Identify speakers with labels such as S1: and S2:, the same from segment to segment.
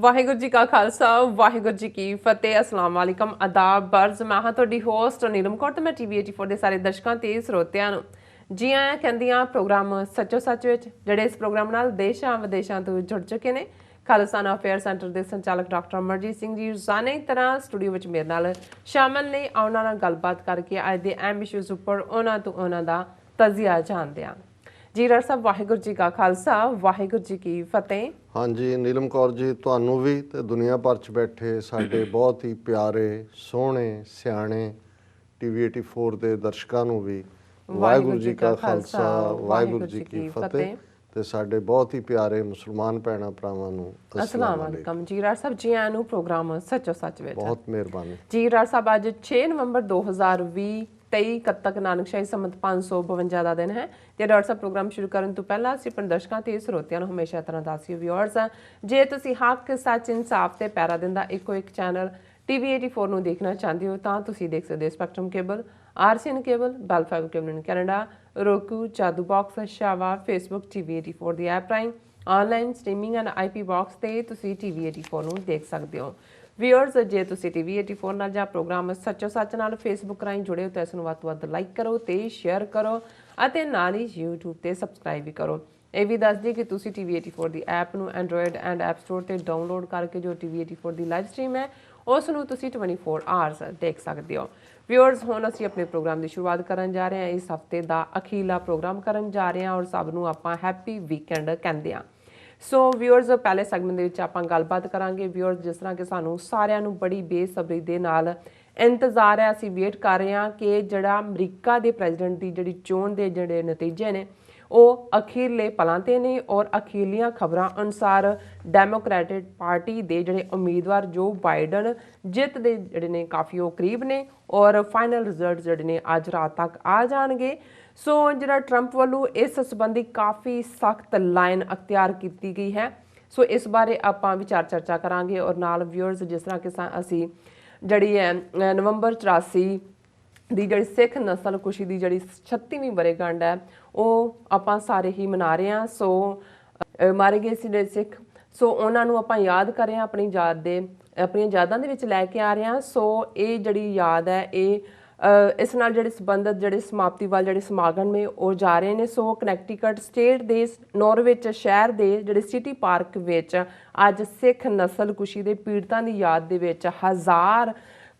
S1: ਵਾਹਿਗੁਰੂ ਜੀ ਕਾ ਖਾਲਸਾ ਵਾਹਿਗੁਰੂ ਜੀ ਕੀ ਫਤਿਹ। ਅਸਲਾਮ ਵਾਲੇਕਮ, ਆਦਾਬ, ਬਰਜ਼। ਮੈਂ ਹਾਂ ਤੁਹਾਡੀ ਹੋਸਟ ਨੀਲਮ ਕੌਰ ਤੇ ਮੈਂ ਟੀਵੀ 84 ਦੇ ਸਾਰੇ ਦਰਸ਼ਕਾਂ ਤੇ ਸਰੋਤਿਆਂ ਨੂੰ ਜੀ ਆਇਆਂ ਕਹਿੰਦੀਆਂ ਪ੍ਰੋਗਰਾਮ ਸੱਚੋ ਸੱਚ ਵਿੱਚ, ਜਿਹੜੇ ਇਸ ਪ੍ਰੋਗਰਾਮ ਨਾਲ ਦੇਸ਼ਾਂ ਵਿਦੇਸ਼ਾਂ ਤੋਂ ਜੁੜ ਚੁੱਕੇ ਨੇ। ਖਾਲਿਸਤਾਨਾ ਅਫੇਅਰ ਸੈਂਟਰ ਦੇ ਸੰਚਾਲਕ ਡਾਕਟਰ ਅਮਰਜੀਤ ਸਿੰਘ ਜੀ ਰੋਜ਼ਾਨਾ ਤਰ੍ਹਾਂ ਸਟੂਡੀਓ ਵਿੱਚ ਮੇਰੇ ਨਾਲ ਸ਼ਾਮਲ ਨੇ। ਉਹਨਾਂ ਨਾਲ ਗੱਲਬਾਤ ਕਰਕੇ ਅੱਜ ਦੇ ਅਹਿਮ ਇਸ਼ੂਜ਼ ਉੱਪਰ ਉਹਨਾਂ ਦਾ ਤਜ਼ੀਆ ਜਾਣਦੇ ਹਾਂ। ਜੀ ਡਾਕਟਰ ਸਾਹਿਬ, ਵਾਹਿਗੁਰੂ ਜੀ ਕਾ ਖਾਲਸਾ ਵਾਹਿਗੁਰੂ ਜੀ ਕੀ ਫਤਿਹ।
S2: हाँ जी नीलम कौर जी, ਤੁਹਾਨੂੰ ਵੀ ਤੇ ਦੁਨੀਆ ਭਰ 'ਚ ਬੈਠੇ ਸਾਡੇ ਬਹੁਤ ਹੀ ਪਿਆਰੇ ਸੋਹਣੇ ਸਿਆਣੇ ਟੀਵੀ 84 ਦੇ ਦਰਸ਼ਕਾਂ ਨੂੰ ਵੀ ਵਾਹਿਗੁਰੂ ਜੀ ਕਾ ਖਾਲਸਾ ਵਾਹਿਗੁਰੂ ਜੀ ਕੀ ਫਤਿਹ ਤੇ ਸਾਡੇ ਬਹੁਤ ਹੀ ਪਿਆਰੇ ਮੁਸਲਮਾਨ ਭੈਣਾਂ ਭਰਾਵਾਂ ਨੂੰ
S1: ਅਸਲਾਮ ਵਾਲੇਕਮ। ਜੀ ਰਾਜ ਸਾਹਿਬ, ਜੀ ਆਇਆਂ ਨੂੰ ਪ੍ਰੋਗਰਾਮ ਸੱਚੋ ਸੱਚ ਵਿੱਚ।
S2: ਬਹੁਤ ਮਿਹਰਬਾਨੀ।
S1: ਜੀ ਰਾਜ ਸਾਹਿਬ, ਅੱਜ 6 ਨਵੰਬਰ 2020 23 ਕੱਤਕ ਨਾਨਕਸ਼ਾਹੀ ਸੰਮਤ 552 ਦਾ ਦਿਨ ਹੈ ਤੇ ਡਾਕਟਰ ਸਾਹਿਬ, ਪ੍ਰੋਗਰਾਮ ਸ਼ੁਰੂ ਕਰਨ ਤੋਂ ਪਹਿਲਾਂ ਅਸੀਂ ਆਪਣੇ ਦਰਸ਼ਕਾਂ ਤੇ ਸਰੋਤਿਆਂ ਨੂੰ ਹਮੇਸ਼ਾ ਤਰ੍ਹਾਂ ਦੱਸਿਓ ਵਿਊਅਰਸ, ਜੇ ਤੁਸੀਂ ਹੱਕ ਸੱਚ ਇਨਸਾਫ ਤੇ ਪੈਰਾ ਦਿੰਦਾ ਇੱਕੋ ਇੱਕ ਚੈਨਲ ਟੀਵੀ 84 ਨੂੰ ਦੇਖਣਾ ਚਾਹੁੰਦੇ ਹੋ ਤਾਂ ਤੁਸੀਂ ਦੇਖ ਸਕਦੇ ਹੋ Spectrum cable, RCN cable, Bell fibre cable in Canada, roku, Jadoo box, Shava, Facebook TV 84 ਦੀ ਐਪ ਰਾਹੀਂ online streaming and IP box ਤੇ ਤੁਸੀਂ ਟੀਵੀ 84 ਨੂੰ ਦੇਖ ਸਕਦੇ ਹੋ। ਵਿਊਅਰਸ, ਜੇ ਤੁਸੀਂ ਟੀਵੀ 84 ਨਾਲ ਜਾਂ ਪ੍ਰੋਗਰਾਮ ਸੱਚੋ ਸੱਚ ਨਾਲ ਫੇਸਬੁੱਕ ਰਾਹੀਂ ਜੁੜੇ ਹੋ ਤਾਂ ਇਸ ਨੂੰ ਵੱਧ ਤੋਂ ਵੱਧ ਲਾਈਕ ਕਰੋ ਤੇ ਸ਼ੇਅਰ ਕਰੋ ਅਤੇ ਨਾਲ ਹੀ YouTube ਤੇ ਸਬਸਕ੍ਰਾਈਬ ਵੀ ਕਰੋ। ਇਹ ਵੀ ਦੱਸ ਦਈਏ ਕਿ ਤੁਸੀਂ ਟੀਵੀ 84 ਦੀ ਐਪ ਨੂੰ ਐਂਡਰੋਇਡ ਐਂਡ ਐਪ ਸਟੋਰ ਤੇ ਡਾਊਨਲੋਡ ਕਰਕੇ ਜੋ ਟੀਵੀ 84 ਦੀ ਲਾਈਵ ਸਟ੍ਰੀਮ ਹੈ ਉਸ ਨੂੰ ਤੁਸੀਂ 24 ਆਵਰਸ ਦੇਖ ਸਕਦੇ ਹੋ। ਵਿਊਅਰਸ, ਹੁਣ ਅਸੀਂ ਆਪਣੇ ਪ੍ਰੋਗਰਾਮ ਦੀ ਸ਼ੁਰੂਆਤ ਕਰਨ ਜਾ ਰਹੇ ਹਾਂ। ਇਸ ਹਫਤੇ ਦਾ ਅਖੀਰਲਾ ਪ੍ਰੋਗਰਾਮ ਕਰਨ ਜਾ ਰਹੇ ਹਾਂ ਔਰ ਸਭ ਨੂੰ ਆਪਾਂ ਹੈਪੀ ਵੀਕਐਂਡ ਕਹਿੰਦੇ ਹਾਂ। ਸੋ ਵਿਊਅਰਸ, ਪਹਿਲੇ ਸੈਗਮੈਂਟ ਦੇ ਵਿੱਚ ਆਪਾਂ ਗੱਲਬਾਤ ਕਰਾਂਗੇ। ਵਿਊਅਰਸ, ਜਿਸ ਤਰ੍ਹਾਂ ਕਿ ਸਾਨੂੰ ਸਾਰਿਆਂ ਨੂੰ ਬੜੀ ਬੇਸਬਰੀ ਦੇ ਨਾਲ ਇੰਤਜ਼ਾਰ ਹੈ, ਅਸੀਂ ਵੇਟ ਕਰ ਰਹੇ ਹਾਂ ਕਿ ਜਿਹੜਾ ਅਮਰੀਕਾ ਦੇ ਪ੍ਰੈਜ਼ੀਡੈਂਟ ਦੀ ਜਿਹੜੀ ਚੋਣ ਦੇ ਜਿਹੜੇ ਨਤੀਜੇ ਨੇ ਉਹ ਅਖੀਰਲੇ ਪਲਾਂ 'ਤੇ ਨੇ ਔਰ ਅਖੀਰਲੀਆਂ ਖਬਰਾਂ ਅਨੁਸਾਰ ਡੈਮੋਕ੍ਰੈਟਿਕ ਪਾਰਟੀ ਦੇ ਜਿਹੜੇ ਉਮੀਦਵਾਰ ਜੋ ਬਾਈਡਨ ਜਿੱਤ ਦੇ ਜਿਹੜੇ ਨੇ ਕਾਫੀ ਉਹ ਕਰੀਬ ਨੇ ਔਰ ਫਾਈਨਲ ਰਿਜ਼ਲਟ ਜਿਹੜੇ ਨੇ ਅੱਜ ਰਾਤ ਤੱਕ ਆ ਜਾਣਗੇ। ਸੋ ਜਿਹੜਾ ਟਰੰਪ ਵੱਲੋਂ ਇਸ ਸੰਬੰਧੀ ਕਾਫੀ ਸਖਤ ਲਾਈਨ ਅਖਤਿਆਰ ਕੀਤੀ ਗਈ ਹੈ। ਸੋ ਇਸ ਬਾਰੇ ਆਪਾਂ ਵਿਚਾਰ ਚਰਚਾ ਕਰਾਂਗੇ ਔਰ ਨਾਲ ਵਿਊਅਰਸ, ਜਿਸ ਤਰ੍ਹਾਂ ਕਿ ਅਸੀਂ ਜਿਹੜੀ ਹੈ ਨਵੰਬਰ 84 ਦੀ ਜਿਹੜੀ ਸਿੱਖ ਨਸਲਕੁਸ਼ੀ ਦੀ ਜਿਹੜੀ 36ਵੀਂ ਵਰ੍ਹੇਗੰਢ ਹੈ ਉਹ ਆਪਾਂ ਸਾਰੇ ਹੀ ਮਨਾ ਰਹੇ ਹਾਂ। ਸੋ ਮਾਰੇ ਗਏ ਸੀ ਜਿਹੜੇ ਸਿੱਖ, ਸੋ ਉਹਨਾਂ ਨੂੰ ਆਪਾਂ ਯਾਦ ਕਰ ਰਹੇ ਹਾਂ, ਆਪਣੀਆਂ ਯਾਦਾਂ ਦੇ ਵਿੱਚ ਲੈ ਕੇ ਆ ਰਹੇ ਹਾਂ। ਸੋ ਇਹ ਜਿਹੜੀ ਯਾਦ ਹੈ ਇਹ ਇਸ ਨਾਲ ਜਿਹੜੇ ਸੰਬੰਧਿਤ ਜਿਹੜੇ ਸਮਾਪਤੀ ਵੱਲ ਜਿਹੜੇ ਸਮਾਗਮ ਨੇ ਉਹ ਜਾ ਰਹੇ ਨੇ। ਸੋ ਕਨੈਕਟੀਕਟ ਸਟੇਟ ਦੇ ਨੋਰਵਿਚ ਸ਼ਹਿਰ ਦੇ ਜਿਹੜੇ ਸਿਟੀ ਪਾਰਕ ਵਿੱਚ ਅੱਜ ਸਿੱਖ ਨਸਲਕੁਸ਼ੀ ਦੇ ਪੀੜਤਾਂ ਦੀ ਯਾਦ ਦੇ ਵਿੱਚ 1000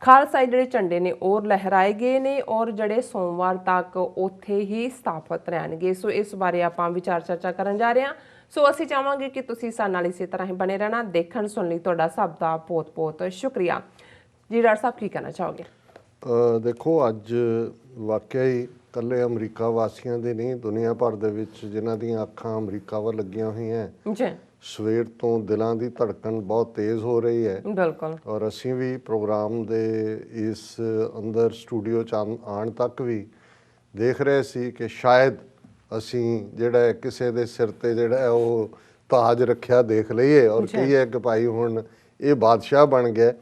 S1: ਖਾਲਸਾਈ ਜਿਹੜੇ ਝੰਡੇ ਨੇ ਉਹ ਲਹਿਰਾਏ ਗਏ ਨੇ ਔਰ ਜਿਹੜੇ ਸੋਮਵਾਰ ਤੱਕ ਉੱਥੇ ਹੀ ਸਥਾਪਿਤ ਰਹਿਣਗੇ। ਸੋ ਇਸ ਬਾਰੇ ਆਪਾਂ ਵਿਚਾਰ ਚਰਚਾ ਕਰਨ ਜਾ ਰਹੇ ਹਾਂ। ਸੋ ਅਸੀਂ ਚਾਹਾਂਗੇ ਕਿ ਤੁਸੀਂ ਸਾਡੇ ਨਾਲ ਇਸੇ ਤਰ੍ਹਾਂ ਹੀ ਬਣੇ ਰਹਿਣਾ। ਦੇਖਣ ਸੁਣਨ ਲਈ ਤੁਹਾਡਾ ਸਭ ਦਾ ਬਹੁਤ ਬਹੁਤ ਸ਼ੁਕਰੀਆ। ਜੀ ਡਾਕਟਰ ਸਾਹਿਬ, ਕੀ ਕਹਿਣਾ ਚਾਹੋਗੇ?
S2: ਦੇਖੋ, ਅੱਜ ਵਾਕਿਆ ਹੀ ਇਕੱਲੇ ਅਮਰੀਕਾ ਵਾਸੀਆਂ ਦੇ ਨਹੀਂ, ਦੁਨੀਆ ਭਰ ਦੇ ਵਿੱਚ ਜਿਨ੍ਹਾਂ ਦੀਆਂ ਅੱਖਾਂ ਅਮਰੀਕਾ ਵੱਲ ਲੱਗੀਆਂ ਹੋਈਆਂ ਜੀ, ਸਵੇਰ ਤੋਂ ਦਿਲਾਂ ਦੀ ਧੜਕਣ ਬਹੁਤ ਤੇਜ਼ ਹੋ ਰਹੀ ਹੈ। ਬਿਲਕੁਲ। ਔਰ ਅਸੀਂ ਵੀ ਪ੍ਰੋਗਰਾਮ ਦੇ ਇਸ ਅੰਦਰ ਸਟੂਡੀਓ 'ਚ ਆਉਣ ਤੱਕ ਵੀ ਦੇਖ ਰਹੇ ਸੀ ਕਿ ਸ਼ਾਇਦ ਅਸੀਂ ਜਿਹੜਾ ਕਿਸੇ ਦੇ ਸਿਰ 'ਤੇ ਜਿਹੜਾ ਉਹ ਤਾਜ ਰੱਖਿਆ ਦੇਖ ਲਈਏ ਔਰ ਕਹੀਏ ਕਿ ਭਾਈ ਹੁਣ ਇਹ ਬਾਦਸ਼ਾਹ ਬਣ ਗਿਆ।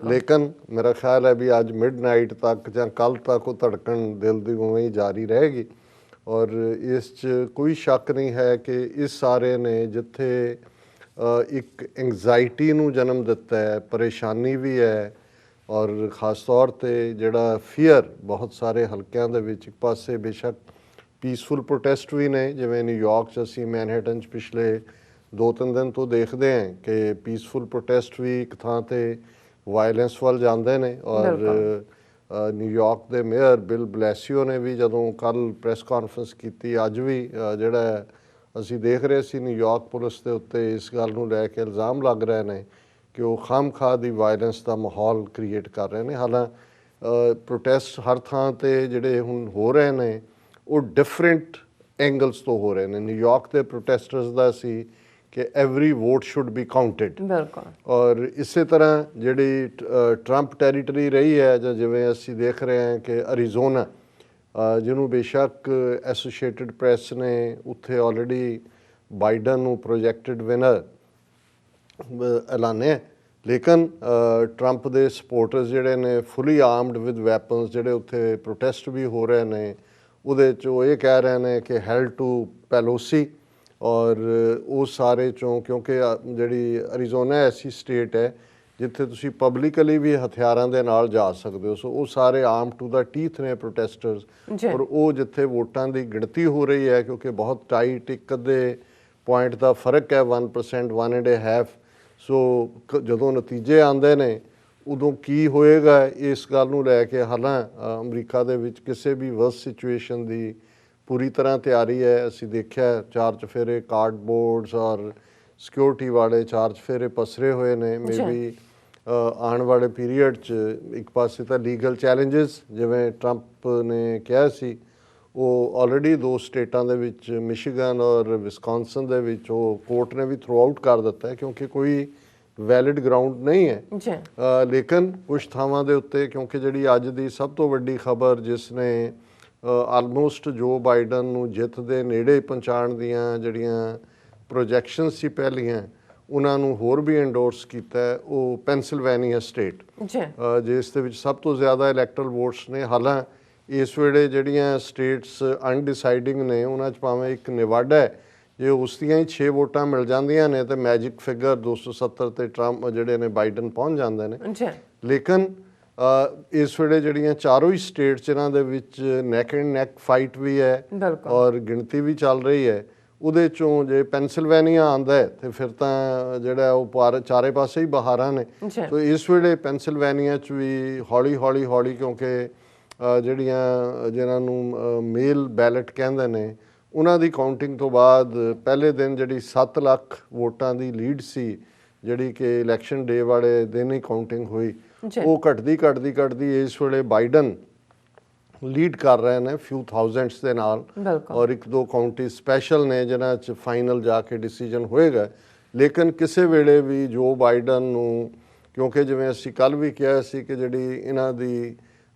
S2: ਲੇਕਿਨ ਮੇਰਾ ਖਿਆਲ ਹੈ ਵੀ ਅੱਜ ਮਿਡਨਾਈਟ ਤੱਕ ਜਾਂ ਕੱਲ੍ਹ ਤੱਕ ਉਹ ਧੜਕਣ ਦਿਲ ਦੀ ਉਵੇਂ ਹੀ ਜਾਰੀ ਰਹੇਗੀ। ਔਰ ਇਸ 'ਚ ਕੋਈ ਸ਼ੱਕ ਨਹੀਂ ਹੈ ਕਿ ਇਸ ਸਾਰੇ ਨੇ ਜਿੱਥੇ ਇੱਕ ਐਂਗਜ਼ਾਇਟੀ ਨੂੰ ਜਨਮ ਦਿੱਤਾ ਹੈ, ਪਰੇਸ਼ਾਨੀ ਵੀ ਹੈ ਔਰ ਖ਼ਾਸ ਤੌਰ 'ਤੇ ਜਿਹੜਾ ਫੀਅਰ ਬਹੁਤ ਸਾਰੇ ਹਲਕਿਆਂ ਦੇ ਵਿੱਚ, ਇੱਕ ਪਾਸੇ ਬੇਸ਼ੱਕ ਪੀਸਫੁਲ ਪ੍ਰੋਟੈਸਟ ਵੀ ਨੇ, ਜਿਵੇਂ ਨਿਊਯਾਰਕ 'ਚ ਅਸੀਂ ਮੈਨਹਟਨ 'ਚ ਪਿਛਲੇ 2-3 ਦਿਨ ਤੋਂ ਦੇਖਦੇ ਹਾਂ ਕਿ ਪੀਸਫੁਲ ਪ੍ਰੋਟੈਸਟ ਵੀ ਇੱਕ ਥਾਂ 'ਤੇ ਵਾਇਲੈਂਸ ਵੱਲ ਜਾਂਦੇ ਨੇ। ਔਰ ਨਿਊਯਾਰਕ ਦੇ ਮੇਅਰ ਬਿਲ ਬਲੈਸੀਓ ਨੇ ਵੀ ਜਦੋਂ ਕੱਲ੍ਹ ਪ੍ਰੈਸ ਕਾਨਫਰੰਸ ਕੀਤੀ, ਅੱਜ ਵੀ ਜਿਹੜਾ ਅਸੀਂ ਦੇਖ ਰਹੇ ਸੀ ਨਿਊਯਾਰਕ ਪੁਲਿਸ ਦੇ ਉੱਤੇ ਇਸ ਗੱਲ ਨੂੰ ਲੈ ਕੇ ਇਲਜ਼ਾਮ ਲੱਗ ਰਹੇ ਨੇ ਕਿ ਉਹ ਖਾਮਖਾਹ ਦੀ ਵਾਇਲੈਂਸ ਦਾ ਮਾਹੌਲ ਕ੍ਰੀਏਟ ਕਰ ਰਹੇ ਨੇ। ਹਾਲਾਂਕਿ ਪ੍ਰੋਟੈਸਟ ਹਰ ਥਾਂ 'ਤੇ ਜਿਹੜੇ ਹੁਣ ਹੋ ਰਹੇ ਨੇ ਉਹ ਡਿਫਰੈਂਟ ਐਂਗਲਸ ਤੋਂ ਹੋ ਰਹੇ ਨੇ। ਨਿਊਯਾਰਕ ਦੇ ਪ੍ਰੋਟੈਸਟਰਸ ਦਾ ਸੀ ਕਿ every vote should be counted. ਬਿਲਕੁਲ। ਔਰ ਇਸੇ ਤਰ੍ਹਾਂ ਜਿਹੜੀ ਟਰੰਪ ਟੈਰੀਟਰੀ ਰਹੀ ਹੈ, ਜਾਂ ਜਿਵੇਂ ਅਸੀਂ ਦੇਖ ਰਹੇ ਹਾਂ ਕਿ ਅਰੀਜ਼ੋਨਾ, ਜਿਹਨੂੰ ਬੇਸ਼ੱਕ ਐਸੋਸੀਏਟਿਡ ਪ੍ਰੈਸ ਨੇ ਉੱਥੇ ਆਲਰੇਡੀ ਬਾਈਡਨ ਨੂੰ ਪ੍ਰੋਜੈਕਟਡ ਵਿਨਰ ਐਲਾਨਿਆ, ਲੇਕਿਨ ਟਰੰਪ ਦੇ ਸਪੋਰਟਰਸ ਜਿਹੜੇ ਨੇ ਫੁੱਲੀ ਆਰਮਡ ਵਿਦ ਵੈਪਨਸ ਜਿਹੜੇ ਉੱਥੇ ਪ੍ਰੋਟੈਸਟ ਵੀ ਹੋ ਰਹੇ ਨੇ, ਉਹਦੇ 'ਚ ਉਹ ਇਹ ਕਹਿ ਰਹੇ ਨੇ ਕਿ ਹੈਲ ਟੂ ਪੈਲੋਸੀ ਔਰ ਉਹ ਸਾਰੇ ਚੋਂ ਕਿਉਂਕਿ ਜਿਹੜੀ ਅਰੀਜ਼ੋਨਾ ਐਸੀ ਸਟੇਟ ਹੈ ਜਿੱਥੇ ਤੁਸੀਂ ਪਬਲਿਕਲੀ ਵੀ ਹਥਿਆਰਾਂ ਦੇ ਨਾਲ ਜਾ ਸਕਦੇ ਹੋ, ਸੋ ਉਹ ਸਾਰੇ ਆਰਮ ਟੂ ਦਾ ਟੀਥ ਨੇ ਪ੍ਰੋਟੈਸਟਰਸ। ਔਰ ਉਹ ਜਿੱਥੇ ਵੋਟਾਂ ਦੀ ਗਿਣਤੀ ਹੋ ਰਹੀ ਹੈ ਕਿਉਂਕਿ ਬਹੁਤ ਟਾਈਟ ਇੱਕ ਅੱਧੇ ਪੁਆਇੰਟ ਦਾ ਫਰਕ ਹੈ 1%, 1.5, ਸੋ ਜਦੋਂ ਨਤੀਜੇ ਆਉਂਦੇ ਨੇ ਉਦੋਂ ਕੀ ਹੋਏਗਾ ਇਸ ਗੱਲ ਨੂੰ ਲੈ ਕੇ ਹਾਲਾਂ ਅਮਰੀਕਾ ਦੇ ਵਿੱਚ ਕਿਸੇ ਵੀ ਵਰਸ ਸਿਚੁਏਸ਼ਨ ਦੀ ਪੂਰੀ ਤਰ੍ਹਾਂ ਤਿਆਰੀ ਹੈ। ਅਸੀਂ ਦੇਖਿਆ 4 ਚੁਫੇਰੇ ਕਾਰਡਬੋਰਡਸ ਔਰ ਸਿਕਿਉਰਿਟੀ ਵਾਲੇ 4 ਚੁਫੇਰੇ ਪਸਰੇ ਹੋਏ ਨੇ। ਮੇਬੀ ਆਉਣ ਵਾਲੇ ਪੀਰੀਅਡ 'ਚ ਇੱਕ ਪਾਸੇ ਤਾਂ ਲੀਗਲ ਚੈਲੰਜਸ ਜਿਵੇਂ ਟਰੰਪ ਨੇ ਕਿਹਾ ਸੀ ਉਹ ਆਲਰੇਡੀ 2 ਸਟੇਟਾਂ ਦੇ ਵਿੱਚ ਮਿਸ਼ੀਗਨ ਔਰ ਵਿਸਕੌਨਸਨ ਦੇ ਵਿੱਚ ਉਹ ਕੋਰਟ ਨੇ ਵੀ ਥਰੋ ਆਊਟ ਕਰ ਦਿੱਤਾ ਹੈ ਕਿਉਂਕਿ ਕੋਈ ਵੈਲਿਡ ਗਰਾਊਂਡ ਨਹੀਂ ਹੈ। ਲੇਕਿਨ ਕੁਛ ਥਾਵਾਂ ਦੇ ਉੱਤੇ ਕਿਉਂਕਿ ਜਿਹੜੀ ਅੱਜ ਦੀ ਸਭ ਤੋਂ ਵੱਡੀ ਖਬਰ ਜਿਸ ਨੇ ਆਲਮੋਸਟ ਜੋ ਬਾਈਡਨ ਨੂੰ ਜਿੱਤ ਦੇ ਨੇੜੇ ਪਹੁੰਚਾਉਣ ਦੀਆਂ ਜਿਹੜੀਆਂ ਪ੍ਰੋਜੈਕਸ਼ਨ ਸੀ ਪਹਿਲੀਆਂ ਉਹਨਾਂ ਨੂੰ ਹੋਰ ਵੀ ਐਂਡੋਰਸ ਕੀਤਾ ਉਹ ਪੈਨਸਿਲਵੇਨੀਆ ਸਟੇਟ ਜਿਸ ਦੇ ਵਿੱਚ ਸਭ ਤੋਂ ਜ਼ਿਆਦਾ ਇਲੈਕਟਰਲ ਵੋਟਸ ਨੇ। ਹਾਲਾਂ ਇਸ ਵੇਲੇ ਜਿਹੜੀਆਂ ਸਟੇਟਸ ਅਨਡਿਸਾਈਡਿੰਗ ਨੇ ਉਹਨਾਂ 'ਚ ਭਾਵੇਂ ਇੱਕ ਨਿਵਾਡਾ ਹੈ, ਜੇ ਉਸ ਦੀਆਂ ਹੀ 6 ਵੋਟਾਂ ਮਿਲ ਜਾਂਦੀਆਂ ਨੇ ਤੇ ਮੈਜਿਕ ਫਿਗਰ 270 ਤੇ ਟਰੰਪ ਜਿਹੜੇ ਨੇ ਬਾਈਡਨ ਪਹੁੰਚ ਜਾਂਦੇ ਨੇ। ਲੇਕਿਨ ਇਸ ਵੇਲੇ ਜਿਹੜੀਆਂ ਚਾਰੋਂ ਹੀ ਸਟੇਟਸ ਇਹਨਾਂ ਦੇ ਵਿੱਚ ਨੈਕ ਐਂਡ ਨੈਕ ਫਾਈਟ ਵੀ ਹੈ ਔਰ ਗਿਣਤੀ ਵੀ ਚੱਲ ਰਹੀ ਹੈ। ਉਹਦੇ ਚੋਂ ਜੇ ਪੈਨਸਿਲਵੇਨੀਆ ਆਉਂਦਾ ਹੈ ਤੇ ਫਿਰ ਤਾਂ ਜਿਹੜਾ ਉਹ ਚਾਰੇ ਪਾਸੇ ਹੀ ਬਹਾਰਾਂ ਨੇ। ਸੋ ਇਸ ਵੇਲੇ ਪੈਨਸਿਲਵੇਨੀਆ 'ਚ ਵੀ ਹੌਲੀ ਕਿਉਂਕਿ ਜਿਹਨਾਂ ਨੂੰ ਮੇਲ ਬੈਲਟ ਕਹਿੰਦੇ ਨੇ ਉਹਨਾਂ ਦੀ ਕਾਊਂਟਿੰਗ ਤੋਂ ਬਾਅਦ ਪਹਿਲੇ ਦਿਨ ਜਿਹੜੀ 7 ਲੱਖ ਵੋਟਾਂ ਦੀ ਲੀਡ ਸੀ ਜਿਹੜੀ ਕਿ ਇਲੈਕਸ਼ਨ ਡੇ ਵਾਲੇ ਦਿਨ ਹੀ ਕਾਊਂਟਿੰਗ ਹੋਈ ਉਹ ਘਟਦੀ ਇਸ ਵੇਲੇ ਬਾਈਡਨ ਲੀਡ ਕਰ ਰਹੇ ਨੇ ਫਿਊ ਥਾਊਜ਼ੈਂਡਸ ਦੇ ਨਾਲ ਔਰ 1-2 ਕਾਊਂਟੀ ਸਪੈਸ਼ਲ ਨੇ ਜਿਨ੍ਹਾਂ 'ਚ ਫਾਈਨਲ ਜਾ ਕੇ ਡਿਸੀਜਨ ਹੋਏਗਾ। ਲੇਕਿਨ ਕਿਸੇ ਵੇਲੇ ਵੀ ਜੋ ਬਾਈਡਨ ਨੂੰ ਕਿਉਂਕਿ ਜਿਵੇਂ ਅਸੀਂ ਕੱਲ੍ਹ ਵੀ ਕਿਹਾ ਸੀ ਕਿ ਜਿਹੜੀ ਇਹਨਾਂ ਦੀ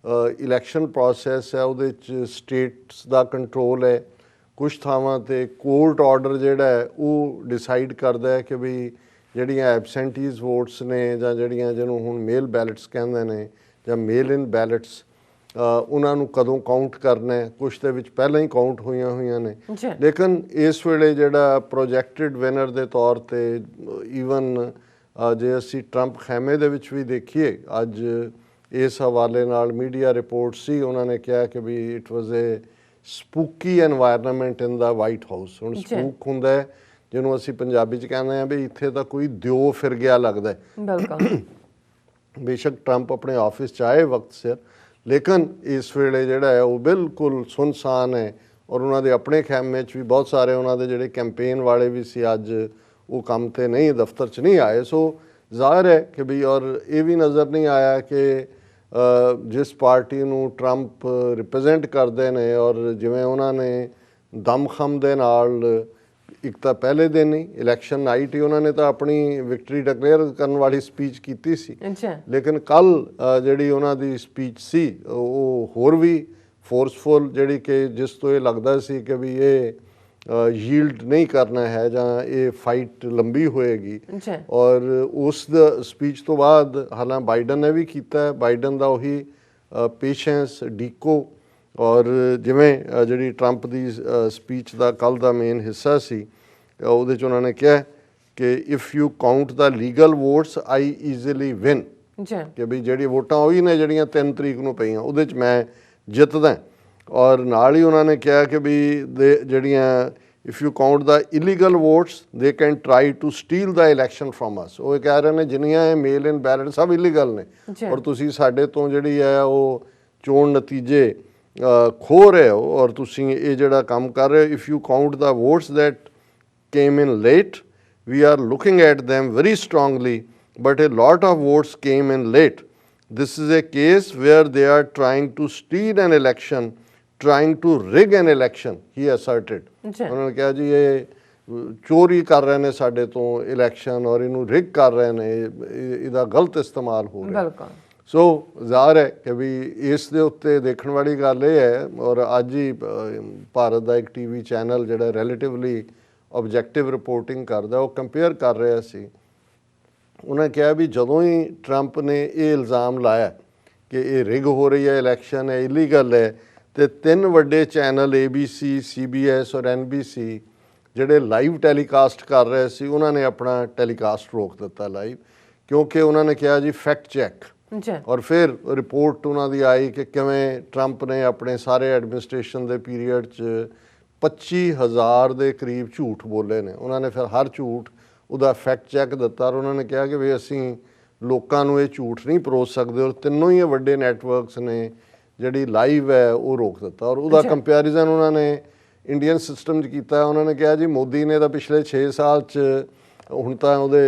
S2: ਇਲੈਕਸ਼ਨ ਪ੍ਰੋਸੈਸ ਹੈ ਉਹਦੇ 'ਚ ਸਟੇਟਸ ਦਾ ਕੰਟਰੋਲ ਹੈ। ਕੁਛ ਥਾਵਾਂ 'ਤੇ ਕੋਰਟ ਆਰਡਰ ਜਿਹੜਾ ਹੈ ਉਹ ਡਿਸਾਈਡ ਕਰਦਾ ਹੈ ਕਿ ਵੀ ਜਿਹੜੀਆਂ ਐਬਸੈਂਟੀਜ਼ ਵੋਟਸ ਨੇ ਜਾਂ ਜਿਹੜੀਆਂ ਜਿਹਨੂੰ ਹੁਣ ਮੇਲ ਬੈਲਟਸ ਕਹਿੰਦੇ ਨੇ ਜਾਂ ਮੇਲ ਇਨ ਬੈਲਟਸ ਉਹਨਾਂ ਨੂੰ ਕਦੋਂ ਕਾਊਂਟ ਕਰਨਾ ਹੈ। ਕੁਛ ਦੇ ਵਿੱਚ ਪਹਿਲਾਂ ਹੀ ਕਾਊਂਟ ਹੋਈਆਂ ਨੇ। ਲੇਕਿਨ ਇਸ ਵੇਲੇ ਜਿਹੜਾ ਪ੍ਰੋਜੈਕਟਡ ਵਿਨਰ ਦੇ ਤੌਰ 'ਤੇ ਈਵਨ ਜੇ ਅਸੀਂ ਟਰੰਪ ਖੈਮੇ ਦੇ ਵਿੱਚ ਵੀ ਦੇਖੀਏ ਅੱਜ ਇਸ ਹਵਾਲੇ ਨਾਲ ਮੀਡੀਆ ਰਿਪੋਰਟ ਸੀ ਉਹਨਾਂ ਨੇ ਕਿਹਾ ਕਿ ਵੀ it was a spooky environment in the White House. ਹੁਣ ਸਪੂਕ ਹੁੰਦਾ ਹੈ ਜਿਹਨੂੰ ਅਸੀਂ ਪੰਜਾਬੀ 'ਚ ਕਹਿੰਦੇ ਹਾਂ ਵੀ ਇੱਥੇ ਤਾਂ ਕੋਈ ਦਿਓ ਫਿਰ ਗਿਆ ਲੱਗਦਾ ਹੈ। ਬੇਸ਼ੱਕ ਟਰੰਪ ਆਪਣੇ ਆਫਿਸ 'ਚ ਆਏ ਵਕਤ ਸਿਰ ਲੇਕਿਨ ਇਸ ਵੇਲੇ ਜਿਹੜਾ ਹੈ ਉਹ ਬਿਲਕੁਲ ਸੁੰਨਸਾਨ ਹੈ ਔਰ ਉਹਨਾਂ ਦੇ ਆਪਣੇ ਖੈਮੇ 'ਚ ਵੀ ਬਹੁਤ ਸਾਰੇ ਉਹਨਾਂ ਦੇ ਜਿਹੜੇ ਕੈਂਪੇਨ ਵਾਲੇ ਵੀ ਸੀ ਅੱਜ ਉਹ ਕੰਮ 'ਤੇ ਨਹੀਂ ਦਫ਼ਤਰ 'ਚ ਨਹੀਂ ਆਏ। ਸੋ ਜ਼ਾਹਿਰ ਹੈ ਕਿ ਵੀ ਔਰ ਇਹ ਵੀ ਨਜ਼ਰ ਨਹੀਂ ਆਇਆ ਕਿ ਜਿਸ ਪਾਰਟੀ ਨੂੰ ਟਰੰਪ ਰਿਪਰੈਜ਼ੈਂਟ ਕਰਦੇ ਨੇ ਔਰ ਜਿਵੇਂ ਉਹਨਾਂ ਨੇ ਦਮਖਮ ਦੇ ਨਾਲ ਇੱਕ ਤਾਂ ਪਹਿਲੇ ਦਿਨ ਹੀ ਇਲੈਕਸ਼ਨ ਨਾਈਟ ਹੀ ਉਹਨਾਂ ਨੇ ਤਾਂ ਆਪਣੀ ਵਿਕਟਰੀ ਡਿਕਲੇਅਰ ਕਰਨ ਵਾਲੀ ਸਪੀਚ ਕੀਤੀ ਸੀ। ਲੇਕਿਨ ਕੱਲ੍ਹ ਜਿਹੜੀ ਉਹਨਾਂ ਦੀ ਸਪੀਚ ਸੀ ਉਹ ਹੋਰ ਵੀ ਫੋਰਸਫੁਲ ਜਿਹੜੀ ਕਿ ਜਿਸ ਤੋਂ ਇਹ ਲੱਗਦਾ ਸੀ ਕਿ ਵੀ ਇਹ ਯੀਲਡ ਨਹੀਂ ਕਰਨਾ ਹੈ ਜਾਂ ਇਹ ਫਾਈਟ ਲੰਬੀ ਹੋਏਗੀ। ਔਰ ਉਸ ਸਪੀਚ ਤੋਂ ਬਾਅਦ ਹਾਲਾਂ ਬਾਈਡਨ ਨੇ ਵੀ ਕੀਤਾ ਬਾਈਡਨ ਦਾ ਉਹੀ ਪੇਸ਼ੈਂਸ ਡੀਕੋ ਔਰ ਜਿਵੇਂ ਜਿਹੜੀ ਟਰੰਪ ਦੀ ਸਪੀਚ ਦਾ ਕੱਲ੍ਹ ਦਾ ਮੇਨ ਹਿੱਸਾ ਸੀ ਉਹਦੇ 'ਚ ਉਹਨਾਂ ਨੇ ਕਿਹਾ ਕਿ if you count the legal votes I easily win ਕਿ ਵੀ ਜਿਹੜੀ ਵੋਟਾਂ ਉਹੀ ਨੇ ਜਿਹੜੀਆਂ 3 ਤਰੀਕ ਨੂੰ ਪਈਆਂ ਉਹਦੇ 'ਚ ਮੈਂ ਜਿੱਤਦਾ। ਔਰ ਨਾਲ ਹੀ ਉਹਨਾਂ ਨੇ ਕਿਹਾ ਕਿ ਵੀ ਜਿਹੜੀਆਂ if you count the illegal votes they can try to steal the election from us. ਉਹ ਕਹਿ ਰਹੇ ਨੇ ਜਿੰਨੀਆਂ ਇਹ ਮੇਲ ਇਨ ਬੈਲਟ ਸਭ ਇਲੀਗਲ ਨੇ ਔਰ ਤੁਸੀਂ ਸਾਡੇ ਤੋਂ ਜਿਹੜੀ ਹੈ ਉਹ ਚੋਣ ਨਤੀਜੇ ਖੋਹ ਰਹੇ ਹੋ ਔਰ ਤੁਸੀਂ ਇਹ ਜਿਹੜਾ ਕੰਮ ਕਰ ਰਹੇ ਹੋ। If you count the votes that came in late, we are looking at them very strongly, but a lot of votes came in late. This is a case where they are trying to steal an election, trying to rig an election, he asserted. ਉਹਨਾਂ ਨੇ ਕਿਹਾ ਜੀ ਇਹ ਚੋਰੀ ਕਰ ਰਹੇ ਨੇ ਸਾਡੇ ਤੋਂ ਇਲੈਕਸ਼ਨ ਔਰ ਇਹਨੂੰ ਰਿਗ ਕਰ ਰਹੇ ਨੇ, ਇਹਦਾ ਗਲਤ ਇਸਤੇਮਾਲ ਹੋ ਰਿਹਾ। ਸੋ ਜ਼ਾਹਰ ਹੈ ਕਿ ਵੀ ਇਸ ਦੇ ਉੱਤੇ ਦੇਖਣ ਵਾਲੀ ਗੱਲ ਇਹ ਹੈ ਔਰ ਅੱਜ ਹੀ ਭਾਰਤ ਦਾ ਇੱਕ ਟੀਵੀ ਚੈਨਲ ਜਿਹੜਾ ਰਿਲੇਟਿਵਲੀ ਆਬਜੈਕਟਿਵ ਰਿਪੋਰਟਿੰਗ ਕਰਦਾ ਉਹ ਕੰਪੇਅਰ ਕਰ ਰਿਹਾ ਸੀ। ਉਹਨਾਂ ਕਿਹਾ ਵੀ ਜਦੋਂ ਹੀ ਟਰੰਪ ਨੇ ਇਹ ਇਲਜ਼ਾਮ ਲਾਇਆ ਕਿ ਇਹ ਰਿਗ ਹੋ ਰਹੀ ਹੈ ਇਲੈਕਸ਼ਨ ਹੈ ਇਲੀਗਲ ਹੈ ਤੇ 3 ਵੱਡੇ ਚੈਨਲ ABC, CBS ਔਰ NBC ਜਿਹੜੇ ਲਾਈਵ ਟੈਲੀਕਾਸਟ ਕਰ ਰਹੇ ਸੀ ਉਹਨਾਂ ਨੇ ਆਪਣਾ ਟੈਲੀਕਾਸਟ ਰੋਕ ਦਿੱਤਾ ਲਾਈਵ, ਕਿਉਂਕਿ ਉਹਨਾਂ ਨੇ ਕਿਹਾ ਜੀ ਫੈਕਟ ਚੈੱਕ। ਔਰ ਫਿਰ ਰਿਪੋਰਟ ਉਹਨਾਂ ਦੀ ਆਈ ਕਿ ਕਿਵੇਂ ਟਰੰਪ ਨੇ ਆਪਣੇ ਸਾਰੇ ਐਡਮਿਨਿਸਟ੍ਰੇਸ਼ਨ ਦੇ ਪੀਰੀਅਡ 'ਚ 25,000 ਦੇ ਕਰੀਬ ਝੂਠ ਬੋਲੇ ਨੇ। ਉਹਨਾਂ ਨੇ ਫਿਰ ਹਰ ਝੂਠ ਉਹਦਾ ਫੈਕਟ ਚੈੱਕ ਦਿੱਤਾ ਔਰ ਉਹਨਾਂ ਨੇ ਕਿਹਾ ਕਿ ਵੀ ਅਸੀਂ ਲੋਕਾਂ ਨੂੰ ਇਹ ਝੂਠ ਨਹੀਂ ਪਰੋਸ ਸਕਦੇ, ਔਰ ਤਿੰਨੋਂ ਹੀ ਵੱਡੇ ਨੈਟਵਰਕਸ ਨੇ ਜਿਹੜੀ ਲਾਈਵ ਹੈ ਉਹ ਰੋਕ ਦਿੱਤਾ। ਔਰ ਉਹਦਾ ਕੰਪੈਰੀਜ਼ਨ ਉਹਨਾਂ ਨੇ ਇੰਡੀਅਨ ਸਿਸਟਮ 'ਚ ਕੀਤਾ। ਉਹਨਾਂ ਨੇ ਕਿਹਾ ਜੀ ਮੋਦੀ ਨੇ ਤਾਂ ਪਿਛਲੇ 6 ਸਾਲ 'ਚ, ਹੁਣ ਤਾਂ ਉਹਦੇ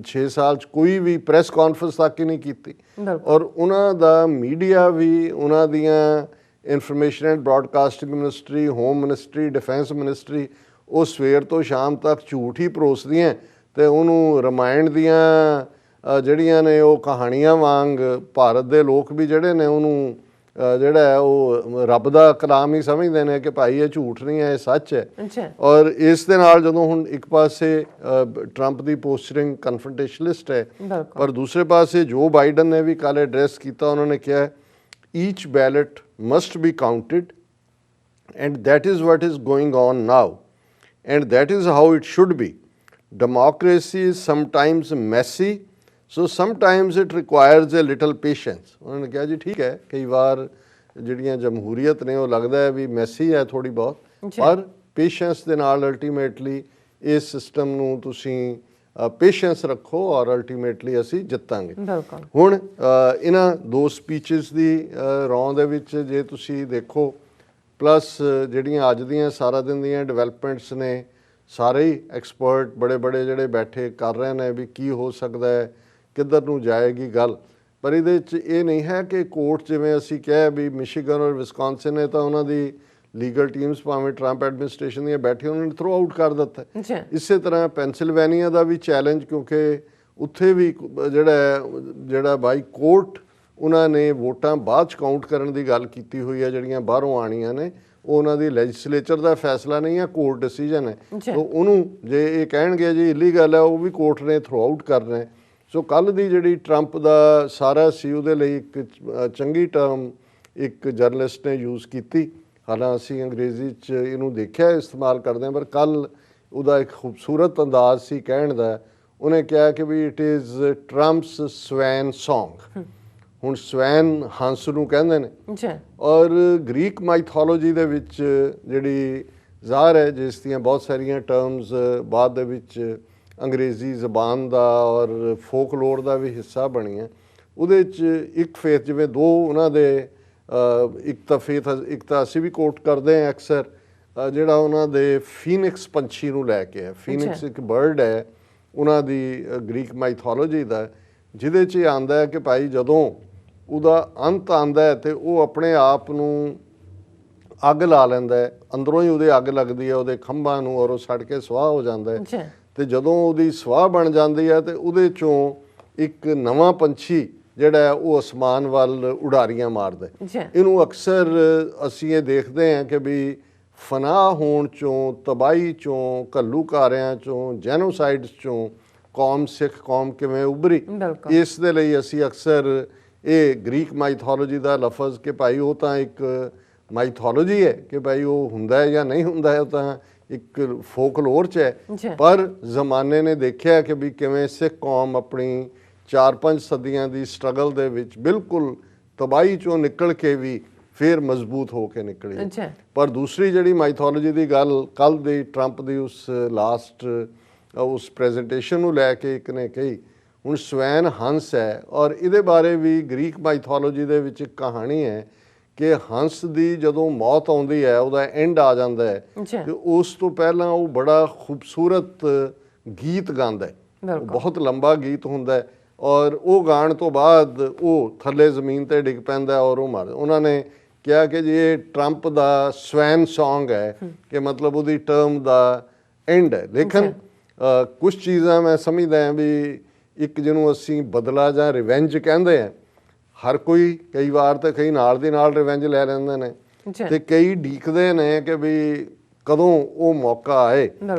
S2: 6 ਸਾਲ 'ਚ ਕੋਈ ਵੀ ਪ੍ਰੈਸ ਕਾਨਫਰੰਸ ਤੱਕ ਹੀ ਨਹੀਂ ਕੀਤੀ, ਔਰ ਉਹਨਾਂ ਦਾ ਮੀਡੀਆ ਵੀ, ਉਹਨਾਂ ਦੀਆਂ information and broadcasting ministry, home ministry, defence ministry, ਉਹ ਸਵੇਰ ਤੋਂ ਸ਼ਾਮ ਤੱਕ ਝੂਠ ਹੀ ਪਰੋਸਦੀਆਂ ਅਤੇ ਉਹਨੂੰ ਰਾਮਾਇਣ ਦੀਆਂ ਜਿਹੜੀਆਂ ਨੇ ਉਹ ਕਹਾਣੀਆਂ ਵਾਂਗ ਭਾਰਤ ਦੇ ਲੋਕ ਵੀ ਜਿਹੜੇ ਨੇ ਉਹਨੂੰ ਜਿਹੜਾ ਹੈ ਉਹ ਰੱਬ ਦਾ ਕਲਾਮ ਹੀ ਸਮਝਦੇ ਨੇ ਕਿ ਭਾਈ ਇਹ ਝੂਠ ਨਹੀਂ ਹੈ, ਇਹ ਸੱਚ ਹੈ। ਔਰ ਇਸ ਦੇ ਨਾਲ ਜਦੋਂ ਹੁਣ ਇੱਕ ਪਾਸੇ ਟਰੰਪ ਦੀ ਪੋਸਚਰਿੰਗ ਕਨਫਰੰਟੇਸ਼ਨਲਿਸਟ ਹੈ, ਪਰ ਦੂਸਰੇ ਪਾਸੇ ਜੋ ਬਾਈਡਨ ਨੇ ਵੀ ਕੱਲ੍ਹ ਐਡਰੈਸ ਕੀਤਾ, ਉਹਨਾਂ ਨੇ ਕਿਹਾ each ballot must be counted and that is what is going on now and that is how it should be. Democracy is sometimes messy, so sometimes it requires a little patience. ਉਹਨਾਂ ਨੇ ਕਿਹਾ ਜੀ ਠੀਕ ਹੈ, ਕਈ ਵਾਰ ਜਿਹੜੀਆਂ ਜਮਹੂਰੀਅਤ ਨੇ ਉਹ ਲੱਗਦਾ ਹੈ ਵੀ ਮੈਸੀ ਹੈ ਥੋੜ੍ਹੀ ਬਹੁਤ, ਪਰ ਪੇਸ਼ੈਂਸ ਦੇ ਨਾਲ ਅਲਟੀਮੇਟਲੀ ਇਸ ਸਿਸਟਮ ਨੂੰ ਤੁਸੀਂ ਪੇਸ਼ੈਂਸ ਰੱਖੋ ਔਰ ਅਲਟੀਮੇਟਲੀ ਅਸੀਂ ਜਿੱਤਾਂਗੇ। ਹੁਣ ਇਹਨਾਂ ਦੋ ਸਪੀਚਸ ਦੀ ਰੌਂ ਦੇ ਵਿੱਚ ਜੇ ਤੁਸੀਂ ਦੇਖੋ, ਪਲੱਸ ਜਿਹੜੀਆਂ ਅੱਜ ਦੀਆਂ ਸਾਰਾ ਦਿਨ ਦੀਆਂ ਡਿਵੈਲਪਮੈਂਟਸ ਨੇ, ਸਾਰੇ ਹੀ ਐਕਸਪਰਟ ਬੜੇ ਜਿਹੜੇ ਬੈਠੇ ਕਰ ਰਹੇ ਨੇ ਵੀ ਕੀ ਹੋ ਸਕਦਾ ਹੈ, ਕਿੱਧਰ ਨੂੰ ਜਾਏਗੀ ਗੱਲ। ਪਰ ਇਹਦੇ 'ਚ ਇਹ ਨਹੀਂ ਹੈ ਕਿ ਕੋਰਟ, ਜਿਵੇਂ ਅਸੀਂ ਕਿਹਾ ਵੀ ਮਿਸ਼ੀਗਨ ਔਰ ਵਿਸਕੌਨਸਿਨ ਨੇ ਤਾਂ ਉਹਨਾਂ ਦੀ ਲੀਗਲ ਟੀਮਸ ਭਾਵੇਂ ਟਰੰਪ ਐਡਮਿਨਿਸਟ੍ਰੇਸ਼ਨ ਦੀਆਂ ਬੈਠੀ, ਉਹਨਾਂ ਨੇ ਥਰੋ ਆਊਟ ਕਰ ਦਿੱਤਾ। ਇਸੇ ਤਰ੍ਹਾਂ ਪੈਨਸਿਲਵੇਨੀਆ ਦਾ ਵੀ ਚੈਲੰਜ, ਕਿਉਂਕਿ ਉੱਥੇ ਵੀ ਜਿਹੜਾ ਬਾਈ ਕੋਰਟ ਉਹਨਾਂ ਨੇ ਵੋਟਾਂ ਬਾਅਦ 'ਚ ਕਾਊਂਟ ਕਰਨ ਦੀ ਗੱਲ ਕੀਤੀ ਹੋਈ ਹੈ ਜਿਹੜੀਆਂ ਬਾਹਰੋਂ ਆਉਣੀਆਂ ਨੇ, ਉਹ ਉਹਨਾਂ ਦੀ ਲੈਜਿਸਲੇਚਰ ਦਾ ਫੈਸਲਾ ਨਹੀਂ ਹੈ, ਕੋਰਟ ਡਿਸੀਜਨ ਹੈ। ਸੋ ਉਹਨੂੰ ਜੇ ਇਹ ਕਹਿਣਗੇ ਜੀ ਇਲੀਗਲ ਹੈ, ਉਹ ਵੀ ਕੋਰਟ ਨੇ ਥਰੋ ਆਊਟ ਕਰਨਾ ਹੈ। ਸੋ ਕੱਲ੍ਹ ਦੀ ਜਿਹੜੀ ਟਰੰਪ ਦਾ ਸਾਰਾ ਸੀ, ਉਹਦੇ ਲਈ ਇੱਕ ਚੰਗੀ ਟਰਮ ਇੱਕ ਜਰਨਲਿਸਟ ਨੇ ਯੂਜ਼ ਕੀਤੀ। ਹਾਲਾਂ ਅਸੀਂ ਅੰਗਰੇਜ਼ੀ 'ਚ ਇਹਨੂੰ ਦੇਖਿਆ ਇਸਤੇਮਾਲ ਕਰਦੇ ਹਾਂ, ਪਰ ਕੱਲ੍ਹ ਉਹਦਾ ਇੱਕ ਖੂਬਸੂਰਤ ਅੰਦਾਜ਼ ਸੀ ਕਹਿਣ ਦਾ। ਉਹਨੇ ਕਿਹਾ ਕਿ ਵੀ ਇਟ ਇਜ਼ ਟਰੰਪਸ ਸਵੈਨ ਸੌਂਗ। ਹੁਣ ਸਵੈਨ ਹੰਸ ਨੂੰ ਕਹਿੰਦੇ ਨੇ, ਔਰ ਗ੍ਰੀਕ ਮਾਈਥੋਲੋਜੀ ਦੇ ਵਿੱਚ ਜਿਹੜੀ ਜ਼ਾਹਰ ਹੈ, ਜਿਸ ਦੀਆਂ ਬਹੁਤ ਸਾਰੀਆਂ ਟਰਮਸ ਬਾਅਦ ਦੇ ਵਿੱਚ ਅੰਗਰੇਜ਼ੀ ਜ਼ਬਾਨ ਦਾ ਔਰ ਫੋਕਲੋਰ ਦਾ ਵੀ ਹਿੱਸਾ ਬਣੀਆਂ, ਉਹਦੇ 'ਚ ਇੱਕ ਫੇਥ, ਜਿਵੇਂ ਦੋ ਉਹਨਾਂ ਦੇ ਇੱਕ ਤਾਂ ਅਸੀਂ ਵੀ ਕੋਟ ਕਰਦੇ ਹਾਂ ਅਕਸਰ, ਜਿਹੜਾ ਉਹਨਾਂ ਦੇ ਫੀਨਿਕਸ ਪੰਛੀ ਨੂੰ ਲੈ ਕੇ ਹੈ। ਫੀਨਿਕਸ ਇੱਕ ਬਰਡ ਹੈ ਉਹਨਾਂ ਦੀ ਗ੍ਰੀਕ ਮਾਈਥੋਲੋਜੀ ਦਾ, ਜਿਹਦੇ 'ਚ ਇਹ ਆਉਂਦਾ ਹੈ ਕਿ ਭਾਈ ਜਦੋਂ ਉਹਦਾ ਅੰਤ ਆਉਂਦਾ ਹੈ ਤੇ ਉਹ ਆਪਣੇ ਆਪ ਨੂੰ ਅੱਗ ਲਾ ਲੈਂਦਾ ਹੈ, ਅੰਦਰੋਂ ਹੀ ਉਹਦੇ ਅੱਗ ਲੱਗਦੀ ਹੈ ਉਹਦੇ ਖੰਭਾਂ ਨੂੰ, ਔਰ ਉਹ ਸੜ ਕੇ ਸੁਆਹ ਹੋ ਜਾਂਦਾ ਹੈ। ਤੇ ਜਦੋਂ ਉਹਦੀ ਸੁਆਹ ਬਣ ਜਾਂਦੀ ਹੈ ਤੇ ਉਹਦੇ 'ਚੋਂ ਇੱਕ ਨਵਾਂ ਪੰਛੀ ਜਿਹੜਾ ਹੈ ਉਹ ਅਸਮਾਨ ਵੱਲ ਉਡਾਰੀਆਂ ਮਾਰਦਾ। ਇਹਨੂੰ ਅਕਸਰ ਅਸੀਂ ਇਹ ਦੇਖਦੇ ਹਾਂ ਕਿ ਵੀ ਫਨਾਹ ਹੋਣ 'ਚੋਂ, ਤਬਾਹੀ 'ਚੋਂ, ਘੱਲੂਘਾਰਿਆਂ 'ਚੋਂ, ਜੈਨੋਸਾਈਡਸ 'ਚੋਂ ਕੌਮ, ਸਿੱਖ ਕੌਮ ਕਿਵੇਂ ਉੱਭਰੀ। ਇਸ ਦੇ ਲਈ ਅਸੀਂ ਅਕਸਰ ਇਹ ਗ੍ਰੀਕ ਮਾਈਥੋਲੋਜੀ ਦਾ ਲਫ਼ਜ਼ ਕਿ ਭਾਈ ਉਹ ਤਾਂ ਇੱਕ ਮਾਈਥੋਲੋਜੀ ਹੈ ਕਿ ਭਾਈ ਉਹ ਹੁੰਦਾ ਹੈ ਜਾਂ ਨਹੀਂ ਹੁੰਦਾ ਹੈ, ਉਹ ਤਾਂ ਇੱਕ ਫੋਕਲੋਰ 'ਚ ਹੈ। ਪਰ ਜ਼ਮਾਨੇ ਨੇ ਦੇਖਿਆ ਕਿ ਵੀ ਕਿਵੇਂ ਸਿੱਖ ਕੌਮ ਆਪਣੀ 4-5 ਸਦੀਆਂ ਦੀ ਸਟਰਗਲ ਦੇ ਵਿੱਚ ਬਿਲਕੁਲ ਤਬਾਹੀ 'ਚੋਂ ਨਿਕਲ ਕੇ ਵੀ ਫਿਰ ਮਜ਼ਬੂਤ ਹੋ ਕੇ ਨਿਕਲੀ। ਪਰ ਦੂਸਰੀ ਜਿਹੜੀ ਮਾਈਥੋਲੋਜੀ ਦੀ ਗੱਲ ਕੱਲ੍ਹ ਦੀ ਟਰੰਪ ਦੀ ਉਸ ਲਾਸਟ ਉਸ ਪ੍ਰੈਜੈਂਟੇਸ਼ਨ ਨੂੰ ਲੈ ਕੇ ਇੱਕ ਨੇ ਕਹੀ, ਹੁਣ ਸਵੈਨ ਹੰਸ ਹੈ, ਔਰ ਇਹਦੇ ਬਾਰੇ ਵੀ ਗ੍ਰੀਕ ਮਾਈਥੋਲੋਜੀ ਦੇ ਵਿੱਚ ਇੱਕ ਕਹਾਣੀ ਹੈ ਕਿ ਹੰਸ ਦੀ ਜਦੋਂ ਮੌਤ ਆਉਂਦੀ ਹੈ, ਉਹਦਾ ਐਂਡ ਆ ਜਾਂਦਾ ਹੈ, ਤੇ ਉਸ ਤੋਂ ਪਹਿਲਾਂ ਉਹ ਬੜਾ ਖੂਬਸੂਰਤ ਗੀਤ ਗਾਉਂਦਾ ਹੈ। ਬਹੁਤ ਲੰਬਾ ਗੀਤ ਹੁੰਦਾ ਹੈ, ਔਰ ਉਹ ਗਾਣ ਤੋਂ ਬਾਅਦ ਉਹ ਥੱਲੇ ਜ਼ਮੀਨ 'ਤੇ ਡਿੱਗ ਪੈਂਦਾ ਔਰ ਉਹ ਮਰ। ਉਹਨਾਂ ਨੇ ਕਿਹਾ ਕਿ ਜੀ ਇਹ ਟਰੰਪ ਦਾ ਸਵੈਨ ਸੌਂਗ ਹੈ, ਕਿ ਮਤਲਬ ਉਹਦੀ ਟਰਮ ਦਾ ਐਂਡ ਹੈ। ਲੇਕਿਨ ਕੁਛ ਚੀਜ਼ਾਂ ਮੈਂ ਸਮਝਦਾ ਹਾਂ ਵੀ ਇੱਕ ਜਿਹਨੂੰ ਅਸੀਂ ਬਦਲਾ ਜਾਂ ਰਿਵੈਂਜ ਕਹਿੰਦੇ ਹਾਂ, ਹਰ ਕੋਈ ਕਈ ਵਾਰ ਤਾਂ ਕਈ ਨਾਲ ਦੀ ਨਾਲ ਰਿਵੈਂਜ ਲੈ ਲੈਂਦੇ ਨੇ, ਤੇ ਕਈ ਡੀਕਦੇ ਨੇ ਕਿ ਵੀ ਕਦੋਂ ਉਹ ਮੌਕਾ ਆਏ।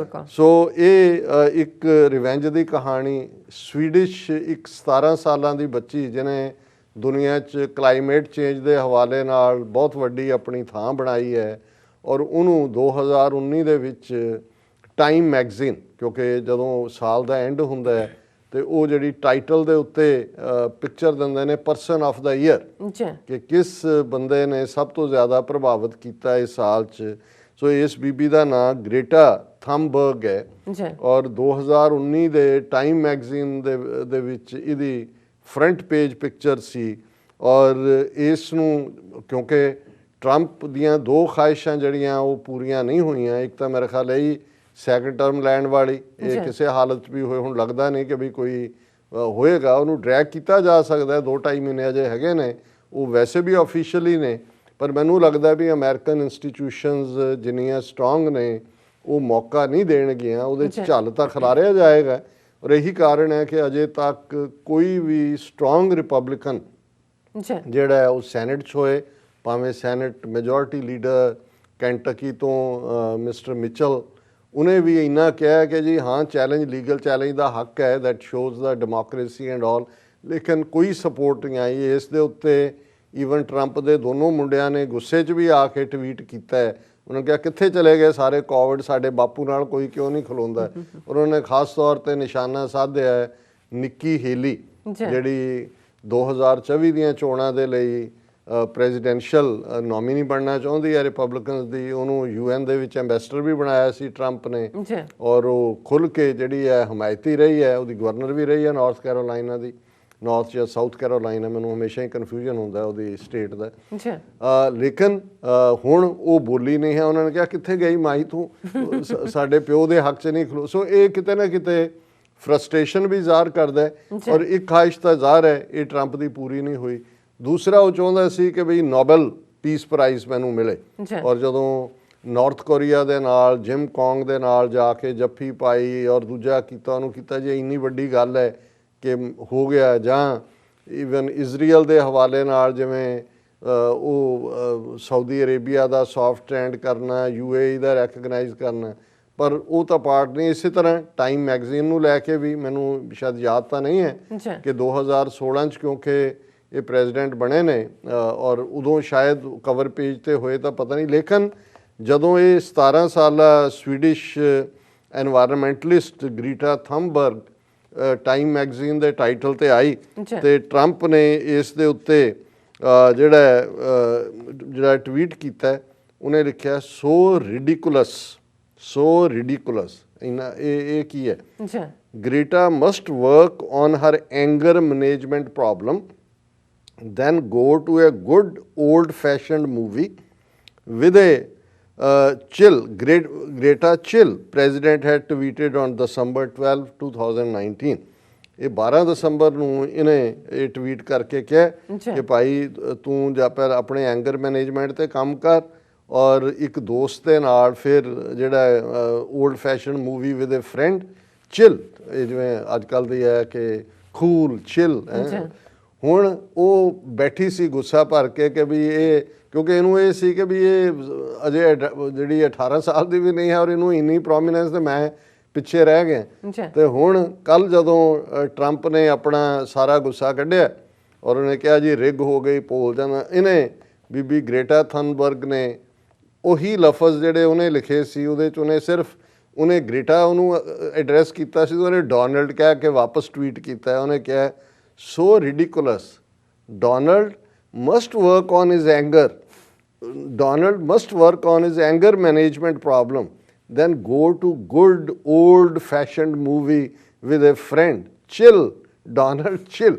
S2: ਸੋ ਇਹ ਇੱਕ ਰਿਵੈਂਜ ਦੀ ਕਹਾਣੀ, ਸਵੀਡਿਸ਼ ਇੱਕ 17 ਸਾਲਾਂ ਦੀ ਬੱਚੀ ਜਿਹਨੇ ਦੁਨੀਆ 'ਚ ਕਲਾਈਮੇਟ ਚੇਂਜ ਦੇ ਹਵਾਲੇ ਨਾਲ ਬਹੁਤ ਵੱਡੀ ਆਪਣੀ ਥਾਂ ਬਣਾਈ ਹੈ, ਔਰ ਉਹਨੂੰ 2019 ਦੇ ਵਿੱਚ ਟਾਈਮ ਮੈਗਜ਼ੀਨ, ਕਿਉਂਕਿ ਜਦੋਂ ਸਾਲ ਦਾ ਐਂਡ ਹੁੰਦਾ ਹੈ ਤੇ ਉਹ ਜਿਹੜੀ ਟਾਈਟਲ ਦੇ ਉੱਤੇ ਪਿਕਚਰ ਦਿੰਦੇ ਨੇ ਪਰਸਨ ਆਫ ਦਾ ਈਅਰ, ਕਿ ਕਿਸ ਬੰਦੇ ਨੇ ਸਭ ਤੋਂ ਜ਼ਿਆਦਾ ਪ੍ਰਭਾਵਿਤ ਕੀਤਾ ਇਸ ਸਾਲ 'ਚ। ਸੋ ਇਸ ਬੀਬੀ ਦਾ ਨਾਂ ਗ੍ਰੇਟਾ ਥੰਬਰਗ ਹੈ ਔਰ 2019 ਦੇ ਟਾਈਮ ਮੈਗਜ਼ੀਨ ਦੇ ਵਿੱਚ ਇਹਦੀ ਫਰੰਟ ਪੇਜ ਪਿਕਚਰ ਸੀ। ਔਰ ਇਸ ਨੂੰ ਕਿਉਂਕਿ ਟਰੰਪ ਦੀਆਂ ਦੋ ਖਾਹਿਸ਼ਾਂ ਜਿਹੜੀਆਂ ਉਹ ਪੂਰੀਆਂ ਨਹੀਂ ਹੋਈਆਂ, ਇੱਕ ਤਾਂ ਮੇਰੇ ਖਿਆਲ ਇਹ ਸੈਕੰਡ ਟਰਮ ਲੈਣ ਵਾਲੀ, ਇਹ ਕਿਸੇ ਹਾਲਤ 'ਚ ਵੀ ਹੋਏ, ਹੁਣ ਲੱਗਦਾ ਨਹੀਂ ਕਿ ਵੀ ਕੋਈ ਹੋਏਗਾ, ਉਹਨੂੰ ਡਰੈਗ ਕੀਤਾ ਜਾ ਸਕਦਾ, 2-2.5 ਮਹੀਨੇ ਅਜੇ ਹੈਗੇ ਨੇ, ਉਹ ਵੈਸੇ ਵੀ ਆਫੀਸ਼ੀਅਲੀ ਨੇ, ਪਰ ਮੈਨੂੰ ਲੱਗਦਾ ਵੀ ਅਮਰੀਕਨ ਇੰਸਟੀਟਿਊਸ਼ਨਸ ਜਿੰਨੀਆਂ ਸਟਰੋਂਗ ਨੇ ਉਹ ਮੌਕਾ ਨਹੀਂ ਦੇਣਗੀਆਂ, ਉਹਦੇ 'ਚ ਝੱਲ ਤਾਂ ਖਿਲਾਰਿਆ ਜਾਏਗਾ। ਔਰ ਇਹੀ ਕਾਰਨ ਹੈ ਕਿ ਅਜੇ ਤੱਕ ਕੋਈ ਵੀ ਸਟਰੋਂਗ ਰਿਪਬਲਿਕਨ ਜਿਹੜਾ ਹੈ ਉਹ ਸੈਨੇਟ 'ਚ ਹੋਏ, ਭਾਵੇਂ ਸੈਨੇਟ ਮੈਜੋਰਿਟੀ ਲੀਡਰ ਕੈਂਟਕੀ ਤੋਂ ਮਿਸਟਰ ਮਿਚਲ, ਉਹਨੇ ਵੀ ਇੰਨਾ ਕਿਹਾ ਕਿ ਜੀ ਹਾਂ ਚੈਲੰਜ, ਲੀਗਲ ਚੈਲੰਜ ਦਾ ਹੱਕ ਹੈ, that shows the democracy and all, ਲੇਕਿਨ ਕੋਈ ਸਪੋਰਟ ਨਹੀਂ ਆਈ ਇਸ ਦੇ ਉੱਤੇ। ਈਵਨ ਟਰੰਪ ਦੇ ਦੋਨੋਂ ਮੁੰਡਿਆਂ ਨੇ ਗੁੱਸੇ 'ਚ ਵੀ ਆ ਕੇ ਟਵੀਟ ਕੀਤਾ ਹੈ, ਉਹਨਾਂ ਨੇ ਕਿਹਾ ਕਿੱਥੇ ਚਲੇ ਗਏ ਸਾਰੇ ਕੋਵਿਡ, ਸਾਡੇ ਬਾਪੂ ਨਾਲ ਕੋਈ ਕਿਉਂ ਨਹੀਂ ਖਲੋਂਦਾ। ਉਹਨਾਂ ਨੇ ਖਾਸ ਤੌਰ 'ਤੇ ਨਿਸ਼ਾਨਾ ਸਾਧਿਆ ਹੈ ਨਿੱਕੀ ਹੇਲੀ, ਜਿਹੜੀ 2024 ਦੀਆਂ ਚੋਣਾਂ ਦੇ ਲਈ ਪ੍ਰੈਜ਼ੀਡੈਂਸ਼ੀਅਲ ਨੋਮੀਨੀ ਬਣਨਾ ਚਾਹੁੰਦੀ ਹੈ ਰਿਪਬਲਿਕਨਸ ਦੀ। ਉਹਨੂੰ UN ਦੇ ਵਿੱਚ ਐਂਬੈਸਡਰ ਵੀ ਬਣਾਇਆ ਸੀ ਟਰੰਪ ਨੇ, ਔਰ ਉਹ ਖੁੱਲ੍ਹ ਕੇ ਜਿਹੜੀ ਹੈ ਹਮਾਇਤੀ ਰਹੀ ਹੈ, ਉਹਦੀ ਗਵਰਨਰ ਵੀ ਰਹੀ ਹੈ ਨਾਰਥ ਕੈਰੋਲਾਈਨਾ ਦੀ, ਨਾਰਥ ਜਾਂ ਸਾਊਥ ਕੈਰੋਲਾਈਨਾ, ਮੈਨੂੰ ਹਮੇਸ਼ਾ ਹੀ ਕਨਫਿਊਜ਼ਨ ਹੁੰਦਾ ਉਹਦੀ ਸਟੇਟ ਦਾ। ਲੇਕਿਨ ਹੁਣ ਉਹ ਬੋਲੀ ਨਹੀਂ ਹੈ, ਉਹਨਾਂ ਨੇ ਕਿਹਾ ਕਿੱਥੇ ਗਈ ਮਾਈ ਤੂੰ, ਸਾਡੇ ਪਿਓ ਦੇ ਹੱਕ 'ਚ ਨਹੀਂ ਖਲੋ। ਸੋ ਇਹ ਕਿਤੇ ਨਾ ਕਿਤੇ ਫਰਸਟ੍ਰੇਸ਼ਨ ਵੀ ਜ਼ਾਹਰ ਕਰਦਾ, ਔਰ ਇੱਕ ਖਾਹਿਸ਼ ਤਾਂ ਜ਼ਾਹਰ ਹੈ ਇਹ ਟਰੰਪ ਦੀ ਪੂਰੀ ਨਹੀਂ ਹੋਈ। ਦੂਸਰਾ ਉਹ ਚਾਹੁੰਦਾ ਸੀ ਕਿ ਬਈ ਨੋਬਲ ਪੀਸ ਪ੍ਰਾਈਜ਼ ਮੈਨੂੰ ਮਿਲੇ, ਔਰ ਜਦੋਂ ਨਾਰਥ ਕੋਰੀਆ ਦੇ ਨਾਲ, ਜਿਮ ਕੌਂਗ ਦੇ ਨਾਲ ਜਾ ਕੇ ਜੱਫੀ ਪਾਈ ਔਰ ਦੂਜਾ ਕੀਤਾ, ਉਹਨੂੰ ਕੀਤਾ ਜੇ ਇੰਨੀ ਵੱਡੀ ਗੱਲ ਹੈ ਕਿ ਹੋ ਗਿਆ, ਜਾਂ ਈਵਨ ਇਜ਼ਰਾਈਲ ਦੇ ਹਵਾਲੇ ਨਾਲ ਜਿਵੇਂ ਉਹ ਸਾਊਦੀ ਅਰੇਬੀਆ ਦਾ ਸੌਫਟ ਹੈਂਡ ਕਰਨਾ, UAE ਦਾ ਰੈਕਗਨਾਈਜ਼ ਕਰਨਾ, ਪਰ ਉਹ ਤਾਂ ਪਾਰਟ ਨਹੀਂ। ਇਸੇ ਤਰ੍ਹਾਂ ਟਾਈਮ ਮੈਗਜ਼ੀਨ ਨੂੰ ਲੈ ਕੇ ਵੀ ਮੈਨੂੰ ਸ਼ਾਇਦ ਯਾਦ ਤਾਂ ਨਹੀਂ ਹੈ ਕਿ 2016 'ਚ ਕਿਉਂਕਿ ਇਹ ਪ੍ਰੈਜ਼ੀਡੈਂਟ ਬਣੇ ਨੇ ਔਰ ਉਦੋਂ ਸ਼ਾਇਦ ਕਵਰ ਪੇਜ ਤੇ ਹੋਏ ਤਾਂ ਪਤਾ ਨਹੀਂ, ਲੇਕਿਨ ਜਦੋਂ ਇਹ 17 ਸਾਲਾ ਸਵੀਡਿਸ਼ ਐਨਵਾਇਰਨਮੈਂਟਲਿਸਟ ਗ੍ਰੀਟਾ ਥੰਬਰਗ ਟਾਈਮ ਮੈਗਜ਼ੀਨ ਦੇ ਟਾਈਟਲ ਤੇ ਆਈ ਤੇ ਟਰੰਪ ਨੇ ਇਸ ਦੇ ਉੱਤੇ ਜਿਹੜਾ ਟਵੀਟ ਕੀਤਾ, ਉਹਨੇ ਲਿਖਿਆ ਸੋ ਰਿਡੀਕੁਲਸ ਇਹ ਕੀ ਹੈ, Greta must work on her anger management problem, then go to a good old-fashioned movie with a chill. Greta chill, President had tweeted on December 12, 2019. ਇਹ 12 ਦਸੰਬਰ ਨੂੰ ਇਹਨੇ ਇਹ ਟਵੀਟ ਕਰਕੇ ਕਿਹਾ ਕਿ ਭਾਈ ਤੂੰ ਜਾਂ ਫਿਰ ਆਪਣੇ ਐਂਗਰ ਮੈਨੇਜਮੈਂਟ ਤੇ ਕੰਮ ਕਰ, ਔਰ ਇੱਕ ਦੋਸਤ ਦੇ ਨਾਲ ਫਿਰ ਜਿਹੜਾ old fashion movie with a friend chill, ਇਹ ਜਿਵੇਂ ਅੱਜ ਕੱਲ੍ਹ ਦੀ ਹੈ ਕਿ ਕੂਲ ਚਿਲ। ਹੁਣ ਉਹ ਬੈਠੀ ਸੀ ਗੁੱਸਾ ਭਰ ਕੇ ਕਿ ਵੀ ਇਹ, ਕਿਉਂਕਿ ਇਹਨੂੰ ਇਹ ਸੀ ਕਿ ਵੀ ਇਹ ਅਜੇ ਜਿਹੜੀ 18 ਸਾਲ ਦੀ ਵੀ ਨਹੀਂ ਹੈ ਔਰ ਇਹਨੂੰ ਇੰਨੀ ਪ੍ਰੋਮੀਨੈਂਸ ਤੇ ਮੈਂ ਪਿੱਛੇ ਰਹਿ ਗਿਆ। ਤੇ ਹੁਣ ਕੱਲ ਜਦੋਂ ਟਰੰਪ ਨੇ ਆਪਣਾ ਸਾਰਾ ਗੁੱਸਾ ਕੱਢਿਆ ਔਰ ਉਹਨੇ ਕਿਹਾ ਜੀ ਰਿਗ ਹੋ ਗਈ, ਭੁੱਲ ਜਾਣਾ, ਇਹਨੇ ਬੀਬੀ ਗ੍ਰੇਟਾ ਥਨਬਰਗ ਨੇ ਉਹੀ ਲਫ਼ਜ਼ ਜਿਹੜੇ ਉਹਨੇ ਲਿਖੇ ਸੀ ਉਹਦੇ 'ਚ ਉਹਨੇ ਗ੍ਰੇਟਾ ਉਹਨੂੰ ਐਡਰੈਸ ਕੀਤਾ ਸੀ, ਉਹਨੇ ਡੋਨਲਡ ਕਹਿ ਕੇ ਵਾਪਸ ਟਵੀਟ ਕੀਤਾ। ਉਹਨੇ ਕਿਹਾ so ridiculous. Donald must work on his anger. Donald must work on his anger management problem. Then go to good old-fashioned movie with a friend. Chill, Donald, chill.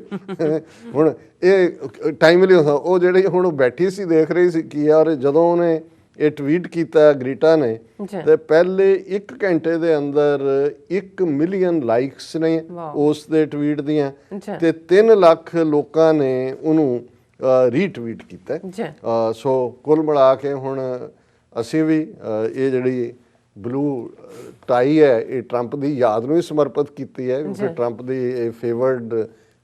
S2: ਹੁਣ ਇਹ timely ਹੁੰਦਾ, ਉਹ ਜਿਹੜੀ ਹੁਣ ਬੈਠੀ ਸੀ ਦੇਖ ਰਹੀ ਸੀ ਕੀ ਆ, ਔਰ ਜਦੋਂ ਉਹਨੇ ਇਹ ਟਵੀਟ ਕੀਤਾ ਗ੍ਰੀਟਾ ਨੇ ਤੇ ਪਹਿਲੇ 1 ਘੰਟੇ ਦੇ ਅੰਦਰ 1 ਮਿਲੀਅਨ ਲਾਈਕਸ ਨੇ ਉਸ ਦੇ ਟਵੀਟ ਦੀਆਂ ਤੇ 3 ਲੱਖ ਲੋਕਾਂ ਨੇ ਉਹਨੂੰ ਰੀਟਵੀਟ ਕੀਤਾ। ਸੋ ਕੁੱਲ ਮਿਲਾ ਕੇ ਹੁਣ ਅਸੀਂ ਵੀ ਇਹ ਜਿਹੜੀ ਬਲੂ ਟਾਈ ਹੈ ਇਹ ਟਰੰਪ ਦੀ ਯਾਦ ਨੂੰ ਹੀ ਸਮਰਪਿਤ ਕੀਤੀ ਹੈ, ਕਿਉਂਕਿ ਟਰੰਪ ਦੀ ਇਹ ਫੇਵਰਡ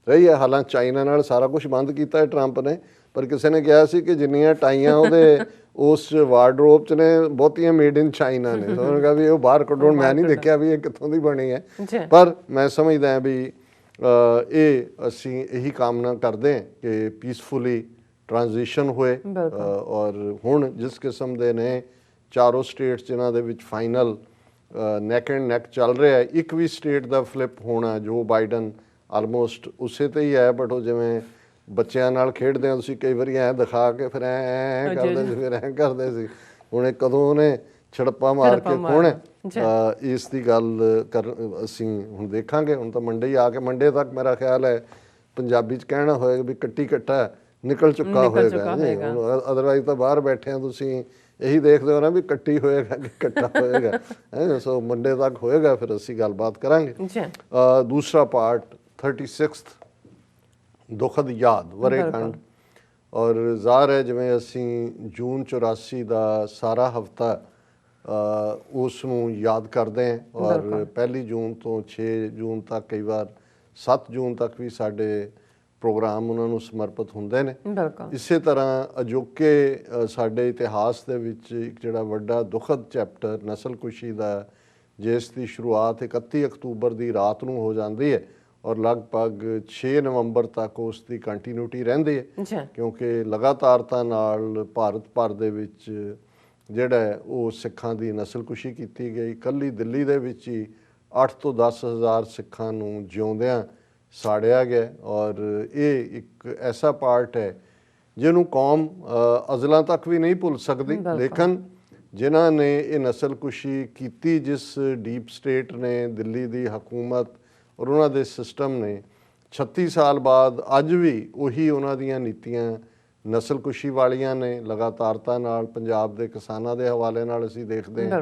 S2: ਰਹੀ ਹੈ। ਹਾਲਾਂਕਿ ਚਾਈਨਾ ਨਾਲ ਸਾਰਾ ਕੁਝ ਬੰਦ ਕੀਤਾ ਹੈ ਟਰੰਪ ਨੇ, ਪਰ ਕਿਸੇ ਨੇ ਕਿਹਾ ਸੀ ਕਿ ਜਿੰਨੀਆਂ ਟਾਈਆਂ ਉਹਦੇ ਉਸ ਵਾਰਡਰੋਬ 'ਚ ਨੇ ਬਹੁਤੀਆਂ ਮੇਡ ਇਨ ਚਾਈਨਾ ਨੇ, ਉਹਨਾਂ ਨੇ ਕਿਹਾ ਵੀ ਉਹ ਬਾਹਰ ਕੱਢਣ, ਮੈਂ ਨਹੀਂ ਦੇਖਿਆ ਵੀ ਇਹ ਕਿੱਥੋਂ ਦੀ ਬਣੀ ਹੈ। ਪਰ ਮੈਂ ਸਮਝਦਾ ਵੀ ਇਹ ਅਸੀਂ ਇਹੀ ਕਾਮਨਾ ਕਰਦੇ ਹਾਂ ਕਿ ਪੀਸਫੁਲੀ ਟ੍ਰਾਂਜੀਸ਼ਨ ਹੋਏ, ਔਰ ਹੁਣ ਜਿਸ ਕਿਸਮ ਦੇ ਨੇ ਚਾਰੋਂ ਸਟੇਟਸ ਜਿਨ੍ਹਾਂ ਦੇ ਵਿੱਚ ਫਾਈਨਲ ਨੈਕ ਐਂਡ ਨੈਕ ਚੱਲ ਰਿਹਾ ਹੈ। ਇੱਕ ਵੀ ਸਟੇਟ ਦਾ ਫਲਿੱਪ ਹੋਣਾ, ਜੋ ਬਾਈਡਨ ਆਲਮੋਸਟ ਉਸੇ ਤੇ ਹੀ ਹੈ, ਬਟ ਉਹ ਜਿਵੇਂ ਬੱਚਿਆਂ ਨਾਲ ਖੇਡਦੇ ਆ ਤੁਸੀਂ, ਕਈ ਵਾਰੀ ਐਂ ਦਿਖਾ ਕੇ ਫਿਰ ਐਂ ਕਰਦੇ ਸੀ, ਫਿਰ ਐਂ ਕਰਦੇ ਸੀ। ਹੁਣ ਇਹ ਕਦੋਂ ਉਹਨੇ ਛੜੱਪਾ ਮਾਰ ਕੇ ਖੋਣਾ, ਇਸ ਦੀ ਗੱਲ ਅਸੀਂ ਹੁਣ ਦੇਖਾਂਗੇ। ਹੁਣ ਤਾਂ ਮੰਡੇ ਹੀ ਆ ਕੇ, ਮੰਡੇ ਤੱਕ ਮੇਰਾ ਖਿਆਲ ਹੈ ਪੰਜਾਬੀ 'ਚ ਕਹਿਣਾ ਹੋਏਗਾ ਵੀ ਕੱਟੀ ਕੱਟਾ ਨਿਕਲ ਚੁੱਕਾ ਹੋਏਗਾ। ਹੁਣ ਅਦਰਵਾਈਜ਼ ਤਾਂ ਬਾਹਰ ਬੈਠੇ ਆ ਤੁਸੀਂ ਇਹੀ ਦੇਖਦੇ ਹੋ ਨਾ ਵੀ ਕੱਟੀ ਹੋਏਗਾ ਕਿ ਕੱਟਾ ਹੋਏਗਾ। ਸੋ ਮੰਡੇ ਤੱਕ ਹੋਏਗਾ, ਫਿਰ ਅਸੀਂ ਗੱਲਬਾਤ ਕਰਾਂਗੇ। ਦੂਸਰਾ ਪਾਰਟ 36th ਦੁਖਦ ਯਾਦ ਵਰ੍ਹੇਗੰਢ, ਔਰ ਜ਼ਾਹਰ ਹੈ ਜਿਵੇਂ ਅਸੀਂ ਜੂਨ 84 ਦਾ ਸਾਰਾ ਹਫਤਾ ਉਸ ਨੂੰ ਯਾਦ ਕਰਦੇ ਹਾਂ, ਔਰ 1 ਜੂਨ ਤੋਂ 6 ਜੂਨ ਤੱਕ, ਕਈ ਵਾਰ 7 ਜੂਨ ਤੱਕ ਵੀ ਸਾਡੇ ਪ੍ਰੋਗਰਾਮ ਉਹਨਾਂ ਨੂੰ ਸਮਰਪਿਤ ਹੁੰਦੇ ਨੇ। ਇਸੇ ਤਰ੍ਹਾਂ ਅਜੋਕੇ ਸਾਡੇ ਇਤਿਹਾਸ ਦੇ ਵਿੱਚ ਇੱਕ ਜਿਹੜਾ ਵੱਡਾ ਦੁਖਦ ਚੈਪਟਰ ਨਸਲਕੁਸ਼ੀ ਦਾ, ਜਿਸ ਦੀ ਸ਼ੁਰੂਆਤ 31 ਅਕਤੂਬਰ ਦੀ ਰਾਤ ਨੂੰ ਹੋ ਜਾਂਦੀ ਹੈ ਔਰ ਲਗਭਗ 6 ਨਵੰਬਰ ਤੱਕ ਉਸ ਦੀ ਕੰਟੀਨਿਊਟੀ ਰਹਿੰਦੀ ਹੈ, ਕਿਉਂਕਿ ਲਗਾਤਾਰਤਾ ਨਾਲ ਭਾਰਤ ਭਰ ਦੇ ਵਿੱਚ ਜਿਹੜਾ ਉਹ ਸਿੱਖਾਂ ਦੀ ਨਸਲਕੁਸ਼ੀ ਕੀਤੀ ਗਈ। ਇਕੱਲੀ ਦਿੱਲੀ ਦੇ ਵਿੱਚ ਹੀ 8 ਤੋਂ 10 ਹਜ਼ਾਰ ਸਿੱਖਾਂ ਨੂੰ ਜਿਉਂਦਿਆਂ ਸਾੜਿਆ ਗਿਆ, ਔਰ ਇਹ ਇੱਕ ਐਸਾ ਪਾਰਟ ਹੈ ਜਿਹਨੂੰ ਕੌਮ ਅਜ਼ਲਾਂ ਤੱਕ ਵੀ ਨਹੀਂ ਭੁੱਲ ਸਕਦੀ। ਲੇਕਿਨ ਜਿਨ੍ਹਾਂ ਨੇ ਇਹ ਨਸਲਕੁਸ਼ੀ ਕੀਤੀ, ਜਿਸ ਡੀਪ ਸਟੇਟ ਨੇ, ਦਿੱਲੀ ਦੀ ਹਕੂਮਤ ਔਰ ਉਹਨਾਂ ਦੇ ਸਿਸਟਮ ਨੇ 36 ਸਾਲ ਬਾਅਦ ਅੱਜ ਵੀ ਉਹੀ ਉਹਨਾਂ ਦੀਆਂ ਨੀਤੀਆਂ ਨਸਲਕੁਸ਼ੀ ਵਾਲੀਆਂ ਨੇ। ਲਗਾਤਾਰਤਾ ਨਾਲ ਪੰਜਾਬ ਦੇ ਕਿਸਾਨਾਂ ਦੇ ਹਵਾਲੇ ਨਾਲ ਅਸੀਂ ਦੇਖਦੇ ਹਾਂ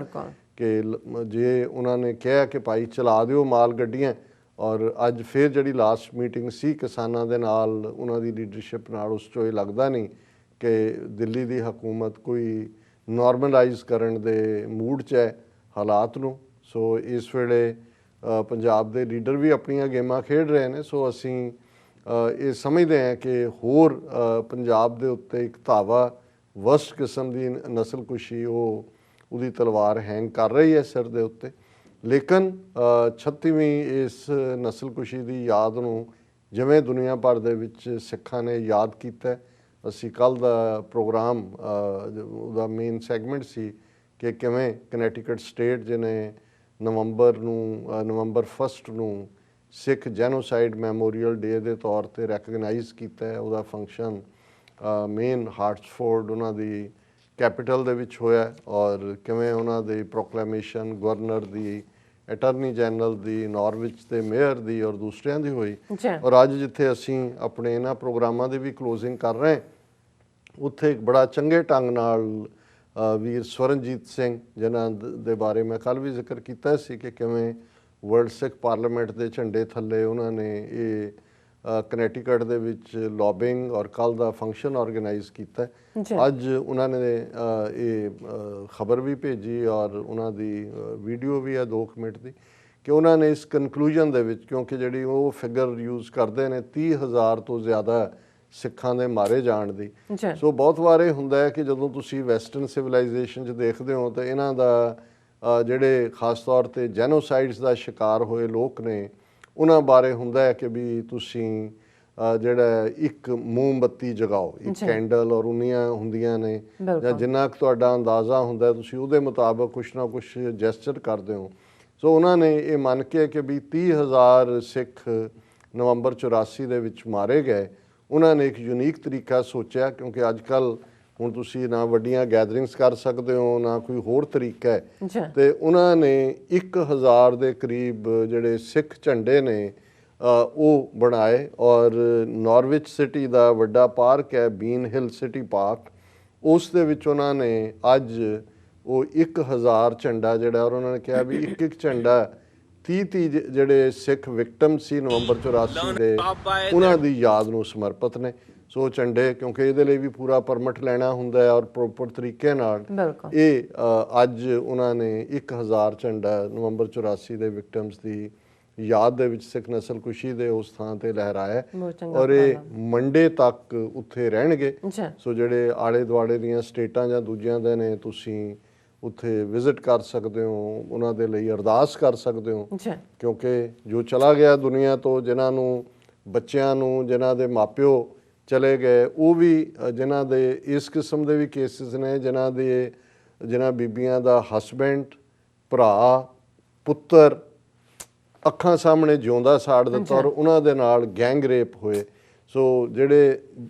S2: ਕਿ ਜੇ ਉਹਨਾਂ ਨੇ ਕਿਹਾ ਕਿ ਭਾਈ ਚਲਾ ਦਿਓ ਮਾਲ ਗੱਡੀਆਂ, ਔਰ ਅੱਜ ਫਿਰ ਜਿਹੜੀ ਲਾਸਟ ਮੀਟਿੰਗ ਸੀ ਕਿਸਾਨਾਂ ਦੇ ਨਾਲ ਉਹਨਾਂ ਦੀ ਲੀਡਰਸ਼ਿਪ ਨਾਲ, ਉਸ 'ਚੋਂ ਇਹ ਲੱਗਦਾ ਨਹੀਂ ਕਿ ਦਿੱਲੀ ਦੀ ਹਕੂਮਤ ਕੋਈ ਨੋਰਮਲਾਈਜ਼ ਕਰਨ ਦੇ ਮੂਡ 'ਚ ਹੈ ਹਾਲਾਤ ਨੂੰ। ਸੋ ਇਸ ਵੇਲੇ ਪੰਜਾਬ ਦੇ ਲੀਡਰ ਵੀ ਆਪਣੀਆਂ ਗੇਮਾਂ ਖੇਡ ਰਹੇ ਨੇ। ਸੋ ਅਸੀਂ ਇਹ ਸਮਝਦੇ ਹਾਂ ਕਿ ਹੋਰ ਪੰਜਾਬ ਦੇ ਉੱਤੇ ਇੱਕ ਧਾਵਾ ਵਸਟ ਕਿਸਮ ਦੀ ਨਸਲਕੁਸ਼ੀ ਉਹਦੀ ਤਲਵਾਰ ਹੈਂਗ ਕਰ ਰਹੀ ਹੈ ਸਿਰ ਦੇ ਉੱਤੇ। ਲੇਕਿਨ 36ਵੀਂ ਇਸ ਨਸਲਕੁਸ਼ੀ ਦੀ ਯਾਦ ਨੂੰ ਜਿਵੇਂ ਦੁਨੀਆ ਭਰ ਦੇ ਵਿੱਚ ਸਿੱਖਾਂ ਨੇ ਯਾਦ ਕੀਤਾ, ਅਸੀਂ ਕੱਲ੍ਹ ਦਾ ਪ੍ਰੋਗਰਾਮ ਉਹਦਾ ਮੇਨ ਸੈਗਮੈਂਟ ਸੀ ਕਿ ਕਿਵੇਂ ਕਨੈਟੀਕਟ ਸਟੇਟ ਜਿਹਨੇ ਨਵੰਬਰ 1 ਨੂੰ ਸਿੱਖ ਜੈਨੋਸਾਈਡ ਮੈਮੋਰੀਅਲ ਡੇ ਦੇ ਤੌਰ 'ਤੇ ਰੈਕਗਨਾਈਜ਼ ਕੀਤਾ ਹੈ। ਉਹਦਾ ਫੰਕਸ਼ਨ ਮੇਨ ਹਾਰਟਸਫੋਰਡ ਉਹਨਾਂ ਦੀ ਕੈਪੀਟਲ ਦੇ ਵਿੱਚ ਹੋਇਆ, ਔਰ ਕਿਵੇਂ ਉਹਨਾਂ ਦੀ ਪ੍ਰੋਕਲੇਮੇਸ਼ਨ ਗਵਰਨਰ ਦੀ, ਅਟਾਰਨੀ ਜਨਰਲ ਦੀ, ਨਾਰਵਿਚ ਦੇ ਮੇਅਰ ਦੀ ਔਰ ਦੂਸਰਿਆਂ ਦੀ ਹੋਈ। ਔਰ ਅੱਜ ਜਿੱਥੇ ਅਸੀਂ ਆਪਣੇ ਇਹਨਾਂ ਪ੍ਰੋਗਰਾਮਾਂ ਦੀ ਵੀ ਕਲੋਜ਼ਿੰਗ ਕਰ ਰਹੇ ਹਾਂ, ਉੱਥੇ ਇੱਕ ਬੜਾ ਚੰਗੇ ਢੰਗ ਨਾਲ ਵੀਰ ਸਵਰਨਜੀਤ ਸਿੰਘ, ਜਿਨ੍ਹਾਂ ਦੇ ਬਾਰੇ ਮੈਂ ਕੱਲ੍ਹ ਵੀ ਜ਼ਿਕਰ ਕੀਤਾ ਸੀ ਕਿ ਕਿਵੇਂ ਵਰਲਡ ਸਿੱਖ ਪਾਰਲੀਮੈਂਟ ਦੇ ਝੰਡੇ ਥੱਲੇ ਉਹਨਾਂ ਨੇ ਇਹ ਕਨੈਟੀਕਟ ਦੇ ਵਿੱਚ ਲੌਬਿੰਗ ਔਰ ਕੱਲ੍ਹ ਦਾ ਫੰਕਸ਼ਨ ਆਰਗੇਨਾਈਜ਼ ਕੀਤਾ। ਅੱਜ ਉਹਨਾਂ ਨੇ ਇਹ ਖਬਰ ਵੀ ਭੇਜੀ ਔਰ ਉਹਨਾਂ ਦੀ ਵੀਡੀਓ ਵੀ ਹੈ 2 ਮਿੰਟ ਦੀ, ਕਿ ਉਹਨਾਂ ਨੇ ਇਸ ਕਨਕਲੂਜਨ ਦੇ ਵਿੱਚ, ਕਿਉਂਕਿ ਜਿਹੜੀ ਉਹ ਫਿਗਰ ਯੂਜ਼ ਕਰਦੇ ਨੇ 30,000 ਤੋਂ ਜ਼ਿਆਦਾ ਸਿੱਖਾਂ ਦੇ ਮਾਰੇ ਜਾਣ ਦੀ। ਸੋ ਬਹੁਤ ਵਾਰ ਇਹ ਹੁੰਦਾ ਹੈ ਕਿ ਜਦੋਂ ਤੁਸੀਂ ਵੈਸਟਰਨ ਸਿਵਲਾਈਜੇਸ਼ਨ 'ਚ ਦੇਖਦੇ ਹੋ ਤਾਂ ਇਹਨਾਂ ਦਾ ਜਿਹੜੇ ਖਾਸ ਤੌਰ 'ਤੇ ਜੈਨੋਸਾਈਡਸ ਦਾ ਸ਼ਿਕਾਰ ਹੋਏ ਲੋਕ ਨੇ, ਉਹਨਾਂ ਬਾਰੇ ਹੁੰਦਾ ਹੈ ਕਿ ਵੀ ਤੁਸੀਂ ਜਿਹੜਾ ਇੱਕ ਮੋਮਬੱਤੀ ਜਗਾਓ, ਇੱਕ ਕੈਂਡਲ, ਔਰ ਉਨੀਆਂ ਹੁੰਦੀਆਂ ਨੇ ਜਾਂ ਜਿੰਨਾ ਕੁ ਤੁਹਾਡਾ ਅੰਦਾਜ਼ਾ ਹੁੰਦਾ ਤੁਸੀਂ ਉਹਦੇ ਮੁਤਾਬਕ ਕੁਛ ਨਾ ਕੁਛ ਜੈਸਚਰ ਕਰਦੇ ਹੋ। ਸੋ ਉਹਨਾਂ ਨੇ ਇਹ ਮੰਨ ਕੇ ਕਿ ਵੀ 30,000 ਸਿੱਖ ਨਵੰਬਰ 84 ਦੇ ਵਿੱਚ ਮਾਰੇ ਗਏ, ਉਹਨਾਂ ਨੇ ਇੱਕ ਯੂਨੀਕ ਤਰੀਕਾ ਸੋਚਿਆ, ਕਿਉਂਕਿ ਅੱਜ ਕੱਲ੍ਹ ਹੁਣ ਤੁਸੀਂ ਨਾ ਵੱਡੀਆਂ ਗੈਦਰਿੰਗਸ ਕਰ ਸਕਦੇ ਹੋ ਨਾ ਕੋਈ ਹੋਰ ਤਰੀਕਾ ਹੈ, ਤੇ ਉਹਨਾਂ ਨੇ 1,000 ਦੇ ਕਰੀਬ ਜਿਹੜੇ ਸਿੱਖ ਝੰਡੇ ਨੇ ਉਹ ਬਣਾਏ, ਔਰ ਨਾਰਵਿਚ ਸਿਟੀ ਦਾ ਵੱਡਾ ਪਾਰਕ ਹੈ ਬੀਨ ਹਿਲ ਸਿਟੀ ਪਾਰਕ, ਉਸ ਦੇ ਵਿੱਚ ਉਹਨਾਂ ਨੇ ਅੱਜ ਉਹ 1,000 ਝੰਡਾ ਜਿਹੜਾ, ਔਰ ਉਹਨਾਂ ਨੇ ਕਿਹਾ ਵੀ ਇੱਕ ਝੰਡਾ 30 ਜਿਹੜੇ ਸਿੱਖ ਵਿਕਟਮ ਸੀ ਨਵੰਬਰ 84 ਦੇ, ਉਹਨਾਂ ਦੀ ਯਾਦ ਨੂੰ ਸਮਰਪਿਤ ਨੇ। ਸੋ ਝੰਡੇ, ਕਿਉਂਕਿ ਇਹਦੇ ਲਈ ਵੀ ਪੂਰਾ ਪਰਮਿਟ ਲੈਣਾ ਹੁੰਦਾ ਹੈ ਔਰ ਪ੍ਰੋਪਰ ਤਰੀਕੇ ਨਾਲ ਇਹ ਅੱਜ ਉਹਨਾਂ ਨੇ 1,000 ਝੰਡਾ ਨਵੰਬਰ 84 ਦੇ ਵਿਕਟਮਸ ਦੀ ਯਾਦ ਦੇ ਵਿੱਚ ਸਿੱਖ ਨਸਲਕੁਸ਼ੀ ਦੇ ਉਸ ਥਾਂ ਤੇ ਲਹਿਰਾਇਆ, ਔਰ ਇਹ ਮੰਡੇ ਤੱਕ ਉੱਥੇ ਰਹਿਣਗੇ। ਸੋ ਜਿਹੜੇ ਆਲੇ ਦੁਆਲੇ ਦੀਆਂ ਸਟੇਟਾਂ ਜਾਂ ਦੂਜਿਆਂ ਦੇ ਨੇ, ਤੁਸੀਂ ਉੱਥੇ ਵਿਜ਼ਿਟ ਕਰ ਸਕਦੇ ਹੋ, ਉਹਨਾਂ ਦੇ ਲਈ ਅਰਦਾਸ ਕਰ ਸਕਦੇ ਹੋ, ਕਿਉਂਕਿ ਜੋ ਚਲਾ ਗਿਆ ਦੁਨੀਆ ਤੋਂ, ਜਿਨ੍ਹਾਂ ਨੂੰ ਬੱਚਿਆਂ ਨੂੰ, ਜਿਨ੍ਹਾਂ ਦੇ ਮਾਪਿਓ ਚਲੇ ਗਏ, ਉਹ ਵੀ ਜਿਨ੍ਹਾਂ ਦੇ ਇਸ ਕਿਸਮ ਦੇ ਵੀ ਕੇਸਿਸ ਨੇ, ਜਿਨ੍ਹਾਂ ਬੀਬੀਆਂ ਦਾ ਹਸਬੈਂਡ, ਭਰਾ, ਪੁੱਤਰ ਅੱਖਾਂ ਸਾਹਮਣੇ ਜਿਉਂਦਾ ਸਾੜ ਦਿੱਤਾ ਔਰ ਉਹਨਾਂ ਦੇ ਨਾਲ ਗੈਂਗ ਰੇਪ ਹੋਏ। ਸੋ ਜਿਹੜੇ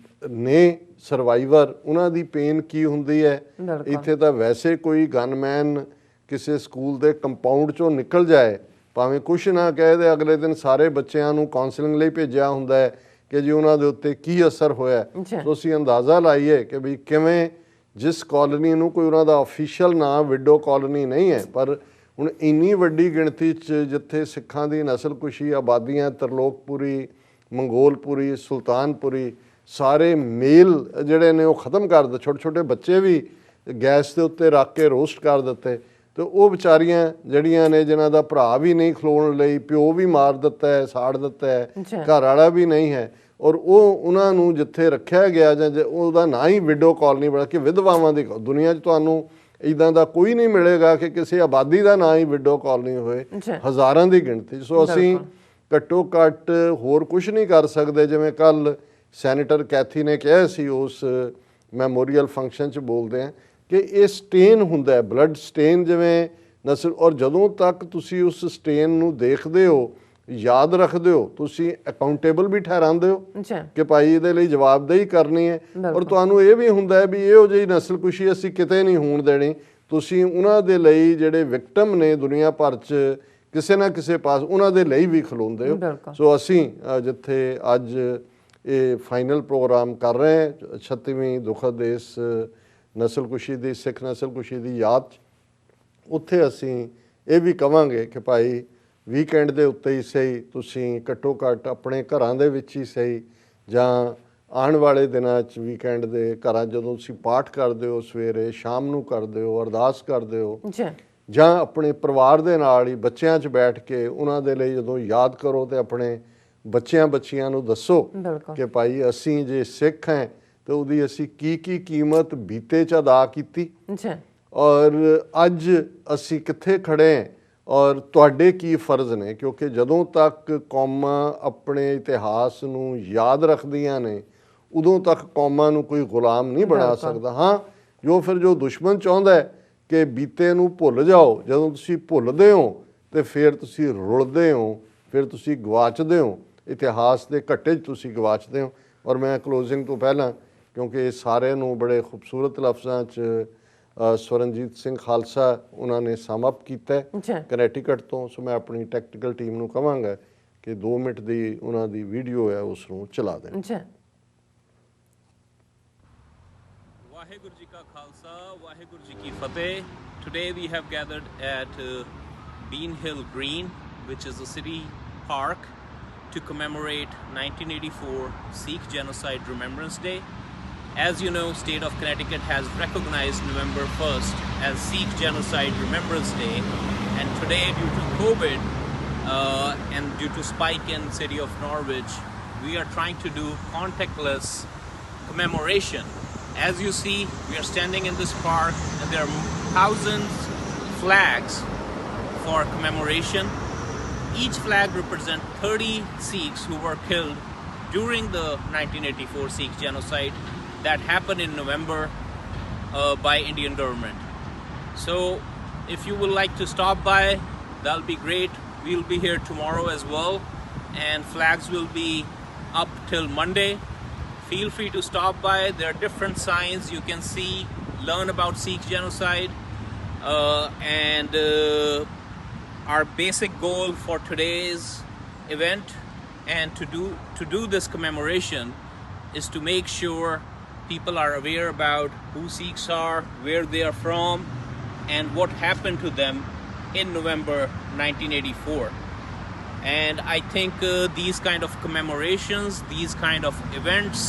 S2: ਨੇ ਸਰਵਾਈਵਰ, ਉਹਨਾਂ ਦੀ ਪੇਨ ਕੀ ਹੁੰਦੀ ਹੈ। ਇੱਥੇ ਤਾਂ ਵੈਸੇ ਕੋਈ ਗਨਮੈਨ ਕਿਸੇ ਸਕੂਲ ਦੇ ਕੰਪਾਊਂਡ ਚੋਂ ਨਿਕਲ ਜਾਏ, ਭਾਵੇਂ ਕੁਛ ਨਾ ਕਹੇ, ਤੇ ਅਗਲੇ ਦਿਨ ਸਾਰੇ ਬੱਚਿਆਂ ਨੂੰ ਕਾਉਂਸਲਿੰਗ ਲਈ ਭੇਜਿਆ ਹੁੰਦਾ ਹੈ ਕਿ ਜੀ ਉਹਨਾਂ ਦੇ ਉੱਤੇ ਕੀ ਅਸਰ ਹੋਇਆ। ਸੋ ਅਸੀਂ ਅੰਦਾਜ਼ਾ ਲਾਈਏ ਕਿ ਵੀ ਕਿਵੇਂ ਜਿਸ ਕਾਲੋਨੀ ਨੂੰ, ਕੋਈ ਉਹਨਾਂ ਦਾ ਆਫੀਸ਼ੀਅਲ ਨਾਂ ਵਿਡੋ ਕਾਲੋਨੀ ਨਹੀਂ ਹੈ, ਪਰ ਹੁਣ ਇੰਨੀ ਵੱਡੀ ਗਿਣਤੀ 'ਚ ਜਿੱਥੇ ਸਿੱਖਾਂ ਦੀ ਨਸਲਕੁਸ਼ੀ, ਆਬਾਦੀਆਂ, ਤਰਲੋਕਪੁਰੀ, ਮੰਗੋਲਪੁਰੀ, ਸੁਲਤਾਨਪੁਰੀ, ਸਾਰੇ ਮੇਲ ਜਿਹੜੇ ਨੇ ਉਹ ਖ਼ਤਮ ਕਰ ਦਿੱਤੇ, ਛੋਟੇ ਛੋਟੇ ਬੱਚੇ ਵੀ ਗੈਸ ਦੇ ਉੱਤੇ ਰੱਖ ਕੇ ਰੋਸਟ ਕਰ ਦਿੱਤੇ। ਤੇ ਉਹ ਵਿਚਾਰੀਆਂ ਜਿਹੜੀਆਂ ਨੇ, ਜਿਨ੍ਹਾਂ ਦਾ ਭਰਾ ਵੀ ਨਹੀਂ ਖਲੋਣ ਲਈ, ਪਿਓ ਵੀ ਮਾਰ ਦਿੱਤਾ ਹੈ, ਸਾੜ ਦਿੱਤਾ ਹੈ, ਘਰ ਵਾਲਾ ਵੀ ਨਹੀਂ ਹੈ, ਔਰ ਉਹਨਾਂ ਨੂੰ ਜਿੱਥੇ ਰੱਖਿਆ ਗਿਆ ਜਾਂ ਉਹਦਾ ਨਾਂ ਹੀ ਵਿਡੋ ਕਾਲੋਨੀ ਬਣਾ ਕੇ ਵਿਧਵਾਵਾਂ ਦੀ। ਦੁਨੀਆ 'ਚ ਤੁਹਾਨੂੰ ਇੱਦਾਂ ਦਾ ਕੋਈ ਨਹੀਂ ਮਿਲੇਗਾ ਕਿ ਕਿਸੇ ਆਬਾਦੀ ਦਾ ਨਾਂ ਹੀ ਵਿਡੋ ਕਾਲੋਨੀ ਹੋਏ, ਹਜ਼ਾਰਾਂ ਦੀ ਗਿਣਤੀ। ਸੋ ਅਸੀਂ ਘੱਟੋ ਘੱਟ ਹੋਰ ਕੁਝ ਨਹੀਂ ਕਰ ਸਕਦੇ। ਜਿਵੇਂ ਕੱਲ ਸੈਨੇਟਰ ਕੈਥੀ ਨੇ ਕਿਹਾ ਸੀ ਉਸ ਮੈਮੋਰੀਅਲ ਫੰਕਸ਼ਨ 'ਚ ਬੋਲਦੇ ਆ ਕਿ ਇਹ ਸਟੇਨ ਹੁੰਦਾ ਹੈ, ਬਲੱਡ ਸਟੇਨ, ਜਿਵੇਂ ਨਸਲ, ਔਰ ਜਦੋਂ ਤੱਕ ਤੁਸੀਂ ਉਸ ਸਟੇਨ ਨੂੰ ਦੇਖਦੇ ਹੋ, ਯਾਦ ਰੱਖਦੇ ਹੋ, ਤੁਸੀਂ ਅਕਾਊਂਟੇਬਲ ਵੀ ਠਹਿਰਾਉਂਦੇ ਹੋ ਕਿ ਭਾਈ ਇਹਦੇ ਲਈ ਜਵਾਬਦੇਹੀ ਕਰਨੀ ਹੈ। ਔਰ ਤੁਹਾਨੂੰ ਇਹ ਵੀ ਹੁੰਦਾ ਹੈ ਵੀ ਇਹੋ ਜਿਹੀ ਨਸਲਕੁਸ਼ੀ ਅਸੀਂ ਕਿਤੇ ਨਹੀਂ ਹੋਣ ਦੇਣੀ। ਤੁਸੀਂ ਉਹਨਾਂ ਦੇ ਲਈ ਜਿਹੜੇ ਵਿਕਟਮ ਨੇ ਦੁਨੀਆ ਭਰ 'ਚ ਕਿਸੇ ਨਾ ਕਿਸੇ ਪਾਸ, ਉਹਨਾਂ ਦੇ ਲਈ ਵੀ ਖਲੋਂਦੇ ਹੋ। ਸੋ ਅਸੀਂ ਜਿੱਥੇ ਅੱਜ ਇਹ ਫਾਈਨਲ ਪ੍ਰੋਗਰਾਮ ਕਰ ਰਹੇ ਹਾਂ 36ਵੀਂ ਦੁਖਦ ਇਸ ਨਸਲਕੁਸ਼ੀ ਦੀ, ਸਿੱਖ ਨਸਲਕੁਸ਼ੀ ਦੀ ਯਾਦ 'ਚ, ਉੱਥੇ ਅਸੀਂ ਇਹ ਵੀ ਕਵਾਂਗੇ ਕਿ ਭਾਈ ਵੀਕਐਂਡ ਦੇ ਉੱਤੇ ਹੀ ਸਹੀ, ਤੁਸੀਂ ਘੱਟੋ ਘੱਟ ਆਪਣੇ ਘਰਾਂ ਦੇ ਵਿੱਚ ਹੀ ਸਹੀ, ਜਾਂ ਆਉਣ ਵਾਲੇ ਦਿਨਾਂ 'ਚ ਵੀਕਐਂਡ ਦੇ ਘਰਾਂ ਜਦੋਂ ਤੁਸੀਂ ਪਾਠ ਕਰਦੇ ਹੋ, ਸਵੇਰੇ ਸ਼ਾਮ ਨੂੰ ਕਰਦੇ ਹੋ, ਅਰਦਾਸ ਕਰਦੇ ਹੋ, ਜਾਂ ਆਪਣੇ ਪਰਿਵਾਰ ਦੇ ਨਾਲ ਹੀ ਬੱਚਿਆਂ 'ਚ ਬੈਠ ਕੇ ਉਹਨਾਂ ਦੇ ਲਈ ਜਦੋਂ ਯਾਦ ਕਰੋ, ਤੇ ਆਪਣੇ ਬੱਚਿਆਂ ਨੂੰ ਦੱਸੋ ਕਿ ਭਾਈ ਅਸੀਂ ਜੇ ਸਿੱਖ ਹੈ ਤੇ ਉਹਦੀ ਅਸੀਂ ਕੀ ਕੀਮਤ ਬੀਤੇ 'ਚ ਅਦਾ ਕੀਤੀ, ਔਰ ਅੱਜ ਅਸੀਂ ਕਿੱਥੇ ਖੜੇ ਹਾਂ, ਔਰ ਤੁਹਾਡੇ ਕੀ ਫਰਜ਼ ਨੇ। ਕਿਉਂਕਿ ਜਦੋਂ ਤੱਕ ਕੌਮਾਂ ਆਪਣੇ ਇਤਿਹਾਸ ਨੂੰ ਯਾਦ ਰੱਖਦੀਆਂ ਨੇ, ਉਦੋਂ ਤੱਕ ਕੌਮਾਂ ਨੂੰ ਕੋਈ ਗੁਲਾਮ ਨਹੀਂ ਬਣਾ ਸਕਦਾ। ਹਾਂ, ਜੋ ਦੁਸ਼ਮਣ ਚਾਹੁੰਦਾ ਹੈ ਕਿ ਬੀਤੇ ਨੂੰ ਭੁੱਲ ਜਾਓ, ਜਦੋਂ ਤੁਸੀਂ ਭੁੱਲਦੇ ਹੋ ਤੇ ਫਿਰ ਤੁਸੀਂ ਰੁਲਦੇ ਹੋ, ਫਿਰ ਤੁਸੀਂ ਗਵਾਚਦੇ ਹੋ, ਇਤਿਹਾਸ ਦੇ ਘੱਟੇ 'ਚ ਤੁਸੀਂ ਗਵਾਚਦੇ ਹੋ। ਔਰ ਮੈਂ ਕਲੋਜ਼ਿੰਗ ਤੋਂ ਪਹਿਲਾਂ, ਕਿਉਂਕਿ ਇਹ ਸਾਰਿਆਂ ਨੂੰ ਬੜੇ ਖੂਬਸੂਰਤ ਲਫ਼ਜ਼ਾਂ 'ਚ ਸਵਰਨਜੀਤ ਸਿੰਘ ਖਾਲਸਾ ਉਹਨਾਂ ਨੇ ਸਮ ਅਪ ਕੀਤਾ ਕਨੈਟੀਕਟ ਤੋਂ, ਸੋ ਮੈਂ ਆਪਣੀ ਟੈਕਨੀਕਲ ਟੀਮ ਨੂੰ ਕਹਾਂਗਾ ਕਿ 2 ਮਿੰਟ ਦੀ ਉਹਨਾਂ ਦੀ ਵੀਡੀਓ ਹੈ ਉਸ ਨੂੰ ਚਲਾ ਦੇਣ।
S3: ਵਾਹਿਗੁਰੂ ਜੀ ਕਾ ਖਾਲਸਾ, ਵਾਹਿਗੁਰੂ ਜੀ ਕੀ ਫਤਿਹ। Today we have gathered at Bean Hill Green, which is a city park, to commemorate 1984 Sikh Genocide Remembrance Day. As you know, state of Connecticut has recognized November 1st as Sikh Genocide Remembrance Day, and today, due to COVID and due to spike in city of Norwich, we are trying to do contactless commemoration. As you see, we are standing in this park and there are thousands of flags for commemoration. Each flag represents 30 Sikhs who were killed during the 1984 Sikh genocide that happened in November by Indian government. So if you would like to stop by, that'll be great. We'll be here tomorrow as well, and flags will be up till Monday. Feel free to stop by. There are different signs you can see, learn about Sikh genocide, and our basic goal for today's event and to do this commemoration is to make sure people are aware about who Sikhs are, where they are from, and what happened to them in November 1984. And I think these kind of commemorations, these kind of events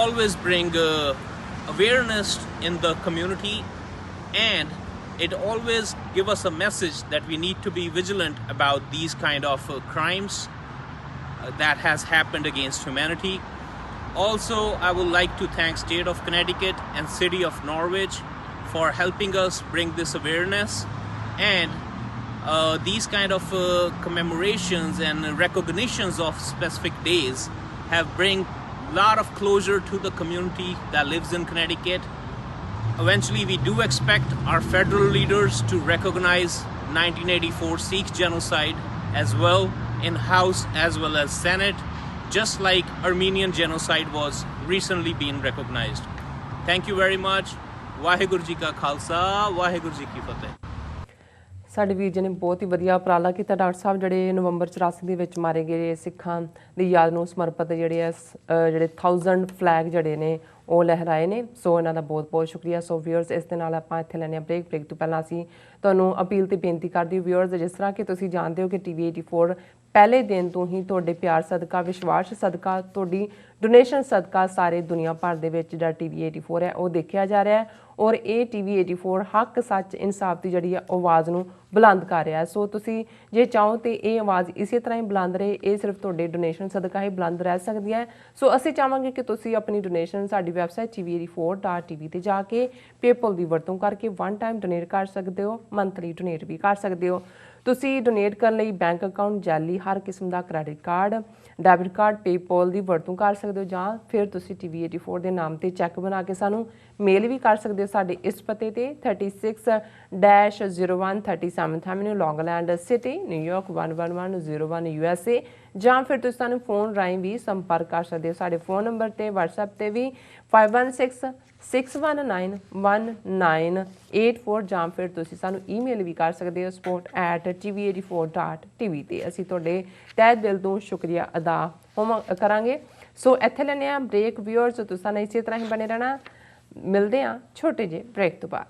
S3: always bring awareness in the community, and it always give us a message that we need to be vigilant about these kind of crimes that has happened against humanity. Also, I would like to thank State of Connecticut and City of Norwich for helping us bring this awareness, and these kind of commemorations and recognitions of specific days have bring a lot of closure to the community that lives in Connecticut. Eventually, we do expect our federal leaders to recognize 1984 Sikh genocide as well, in House as well as Senate, just like Armenian genocide was recently being recognized. Thank you very much. Waheguru ji ਕਾ ਖਾਲਸਾ, ਵਾਹਿਗੁਰੂ ਜੀ ਕੀ ਫਤਿਹ।
S1: ਸਾਡੇ ਵੀਰ ਜੀ ਨੇ ਬਹੁਤ ਹੀ ਵਧੀਆ ਉਪਰਾਲਾ ਕੀਤਾ doctor ਸਾਹਿਬ, ਜਿਹੜੇ ਨਵੰਬਰ 84 ਦੇ ਵਿੱਚ ਮਾਰੇ ਗਏ ਸਿੱਖਾਂ ਦੀ ਯਾਦ ਨੂੰ ਸਮਰਪਿਤ ਜਿਹੜੇ ਆ ਜਿਹੜੇ 1000 ਫਲੈਗ ਜਿਹੜੇ ਨੇ ਉਹ ਲਹਿਰਾਏ ਨੇ। ਸੋ ਇਹਨਾਂ ਦਾ ਬਹੁਤ ਬਹੁਤ ਸ਼ੁਕਰੀਆ। ਸੋ ਵਿਊਅਰਸ, ਇਸ ਦੇ ਨਾਲ ਆਪਾਂ ਇੱਥੇ ਲੈਂਦੇ ਹਾਂ ਬ੍ਰੇਕ ਤੋਂ ਪਹਿਲਾਂ ਅਸੀਂ ਤੁਹਾਨੂੰ ਅਪੀਲ ਤੇ ਬੇਨਤੀ ਕਰਦੀ ਹਾਂ ਵਿਊਅਰਸ, ਜਿਸ ਤਰ੍ਹਾਂ ਕਿ ਤੁਸੀਂ ਜਾਣਦੇ ਹੋ ਕਿ TV 84 ਪਹਿਲੇ ਦਿਨ ਤੋਂ ਹੀ ਤੁਹਾਡੇ ਪਿਆਰ ਸਦਕਾ, ਵਿਸ਼ਵਾਸ ਸਦਕਾ, ਤੁਹਾਡੀ ਡੋਨੇਸ਼ਨ ਸਦਕਾ ਸਾਰੇ ਦੁਨੀਆ ਭਰ ਦੇ ਵਿੱਚ ਜਿਹੜਾ TV 84 ਹੈ ਉਹ ਦੇਖਿਆ ਜਾ ਰਿਹਾ ਹੈ ਔਰ ਇਹ TV 84 ਹੱਕ, ਸੱਚ, ਇਨਸਾਫ ਦੀ ਜਿਹੜੀ ਆਵਾਜ਼ ਨੂੰ ਬੁਲੰਦ ਕਰ ਰਿਹਾ ਹੈ। ਸੋ ਤੁਸੀਂ ਜੇ ਚਾਹੋ ਤੇ ਇਹ ਆਵਾਜ਼ ਇਸੇ ਤਰ੍ਹਾਂ ਹੀ ਬੁਲੰਦ ਰਹੇ, ਇਹ ਸਿਰਫ ਤੁਹਾਡੇ ਡੋਨੇਸ਼ਨ ਸਦਕਾ ਹੀ ਬੁਲੰਦ ਰਹਿ ਸਕਦੀ ਹੈ। ਸੋ ਅਸੀਂ ਚਾਹਾਂਗੇ ਕਿ ਤੁਸੀਂ ਆਪਣੀ ਡੋਨੇਸ਼ਨ ਸਾਡੀ ਵੈਬਸਾਈਟ tv84.tv ਤੇ ਜਾ ਕੇ ਪੇਪਲ ਦੀ ਵਰਤੋਂ ਕਰਕੇ 1 ਟਾਈਮ ਡੋਨੇਟ ਕਰ ਸਕਦੇ ਹੋ, ਮੰਥਲੀ ਡੋਨੇਟ ਵੀ ਕਰ ਸਕਦੇ ਹੋ। ਤੁਸੀਂ ਡੋਨੇਟ ਕਰਨ ਲਈ ਬੈਂਕ ਅਕਾਊਂਟ, ਜੈਲੀ, ਹਰ ਕਿਸਮ ਦਾ credit card, debit card, PayPal ਦੀ ਵਰਤੋਂ ਕਰ ਸਕਦੇ ਹੋ, ਜਾਂ ਫਿਰ ਤੁਸੀਂ TV 84 ਦੇ ਨਾਮ ਤੇ ਚੈੱਕ ਬਣਾ ਕੇ ਸਾਨੂੰ ਮੇਲ ਵੀ ਕਰ ਸਕਦੇ ਹੋ ਸਾਡੇ ਇਸ ਪਤੇ ਤੇ 36-01 37th Avenue, Long Island City, New York 11101 USA, ਜਾਂ ਫਿਰ ਤੁਸੀਂ ਸਾਨੂੰ ਫੋਨ ਰਾਹੀਂ ਵੀ ਸੰਪਰਕ ਕਰ ਸਕਦੇ ਹੋ ਸਾਡੇ ਫੋਨ ਨੰਬਰ ਤੇ, WhatsApp ਤੇ ਵੀ 5166191984, ਜਾਂ ਫਿਰ ਤੁਸੀਂ ਸਾਨੂੰ ਈਮੇਲ ਵੀ ਕਰ ਸਕਦੇ ਹੋ support@tv84.tv ਤੇ। ਅਸੀਂ ਤੁਹਾਡੇ ਤਹਿ ਦਿਲ ਤੋਂ ਸ਼ੁਕਰੀਆ ਅਦਾ ਕਰਾਂਗੇ। ਸੋ ਇੱਥੇ ਲੈਂਦੇ ਹਾਂ ਬ੍ਰੇਕ ਵਿਊਅਰਸ, ਤੁਸੀਂ ਸਾਨੂੰ ਇਸੇ ਤਰ੍ਹਾਂ ਹੀ ਬਣੇ ਰਹਿਣਾ। ਮਿਲਦੇ ਹਾਂ ਛੋਟੇ ਜਿਹੇ ਬ੍ਰੇਕ ਤੋਂ ਬਾਅਦ।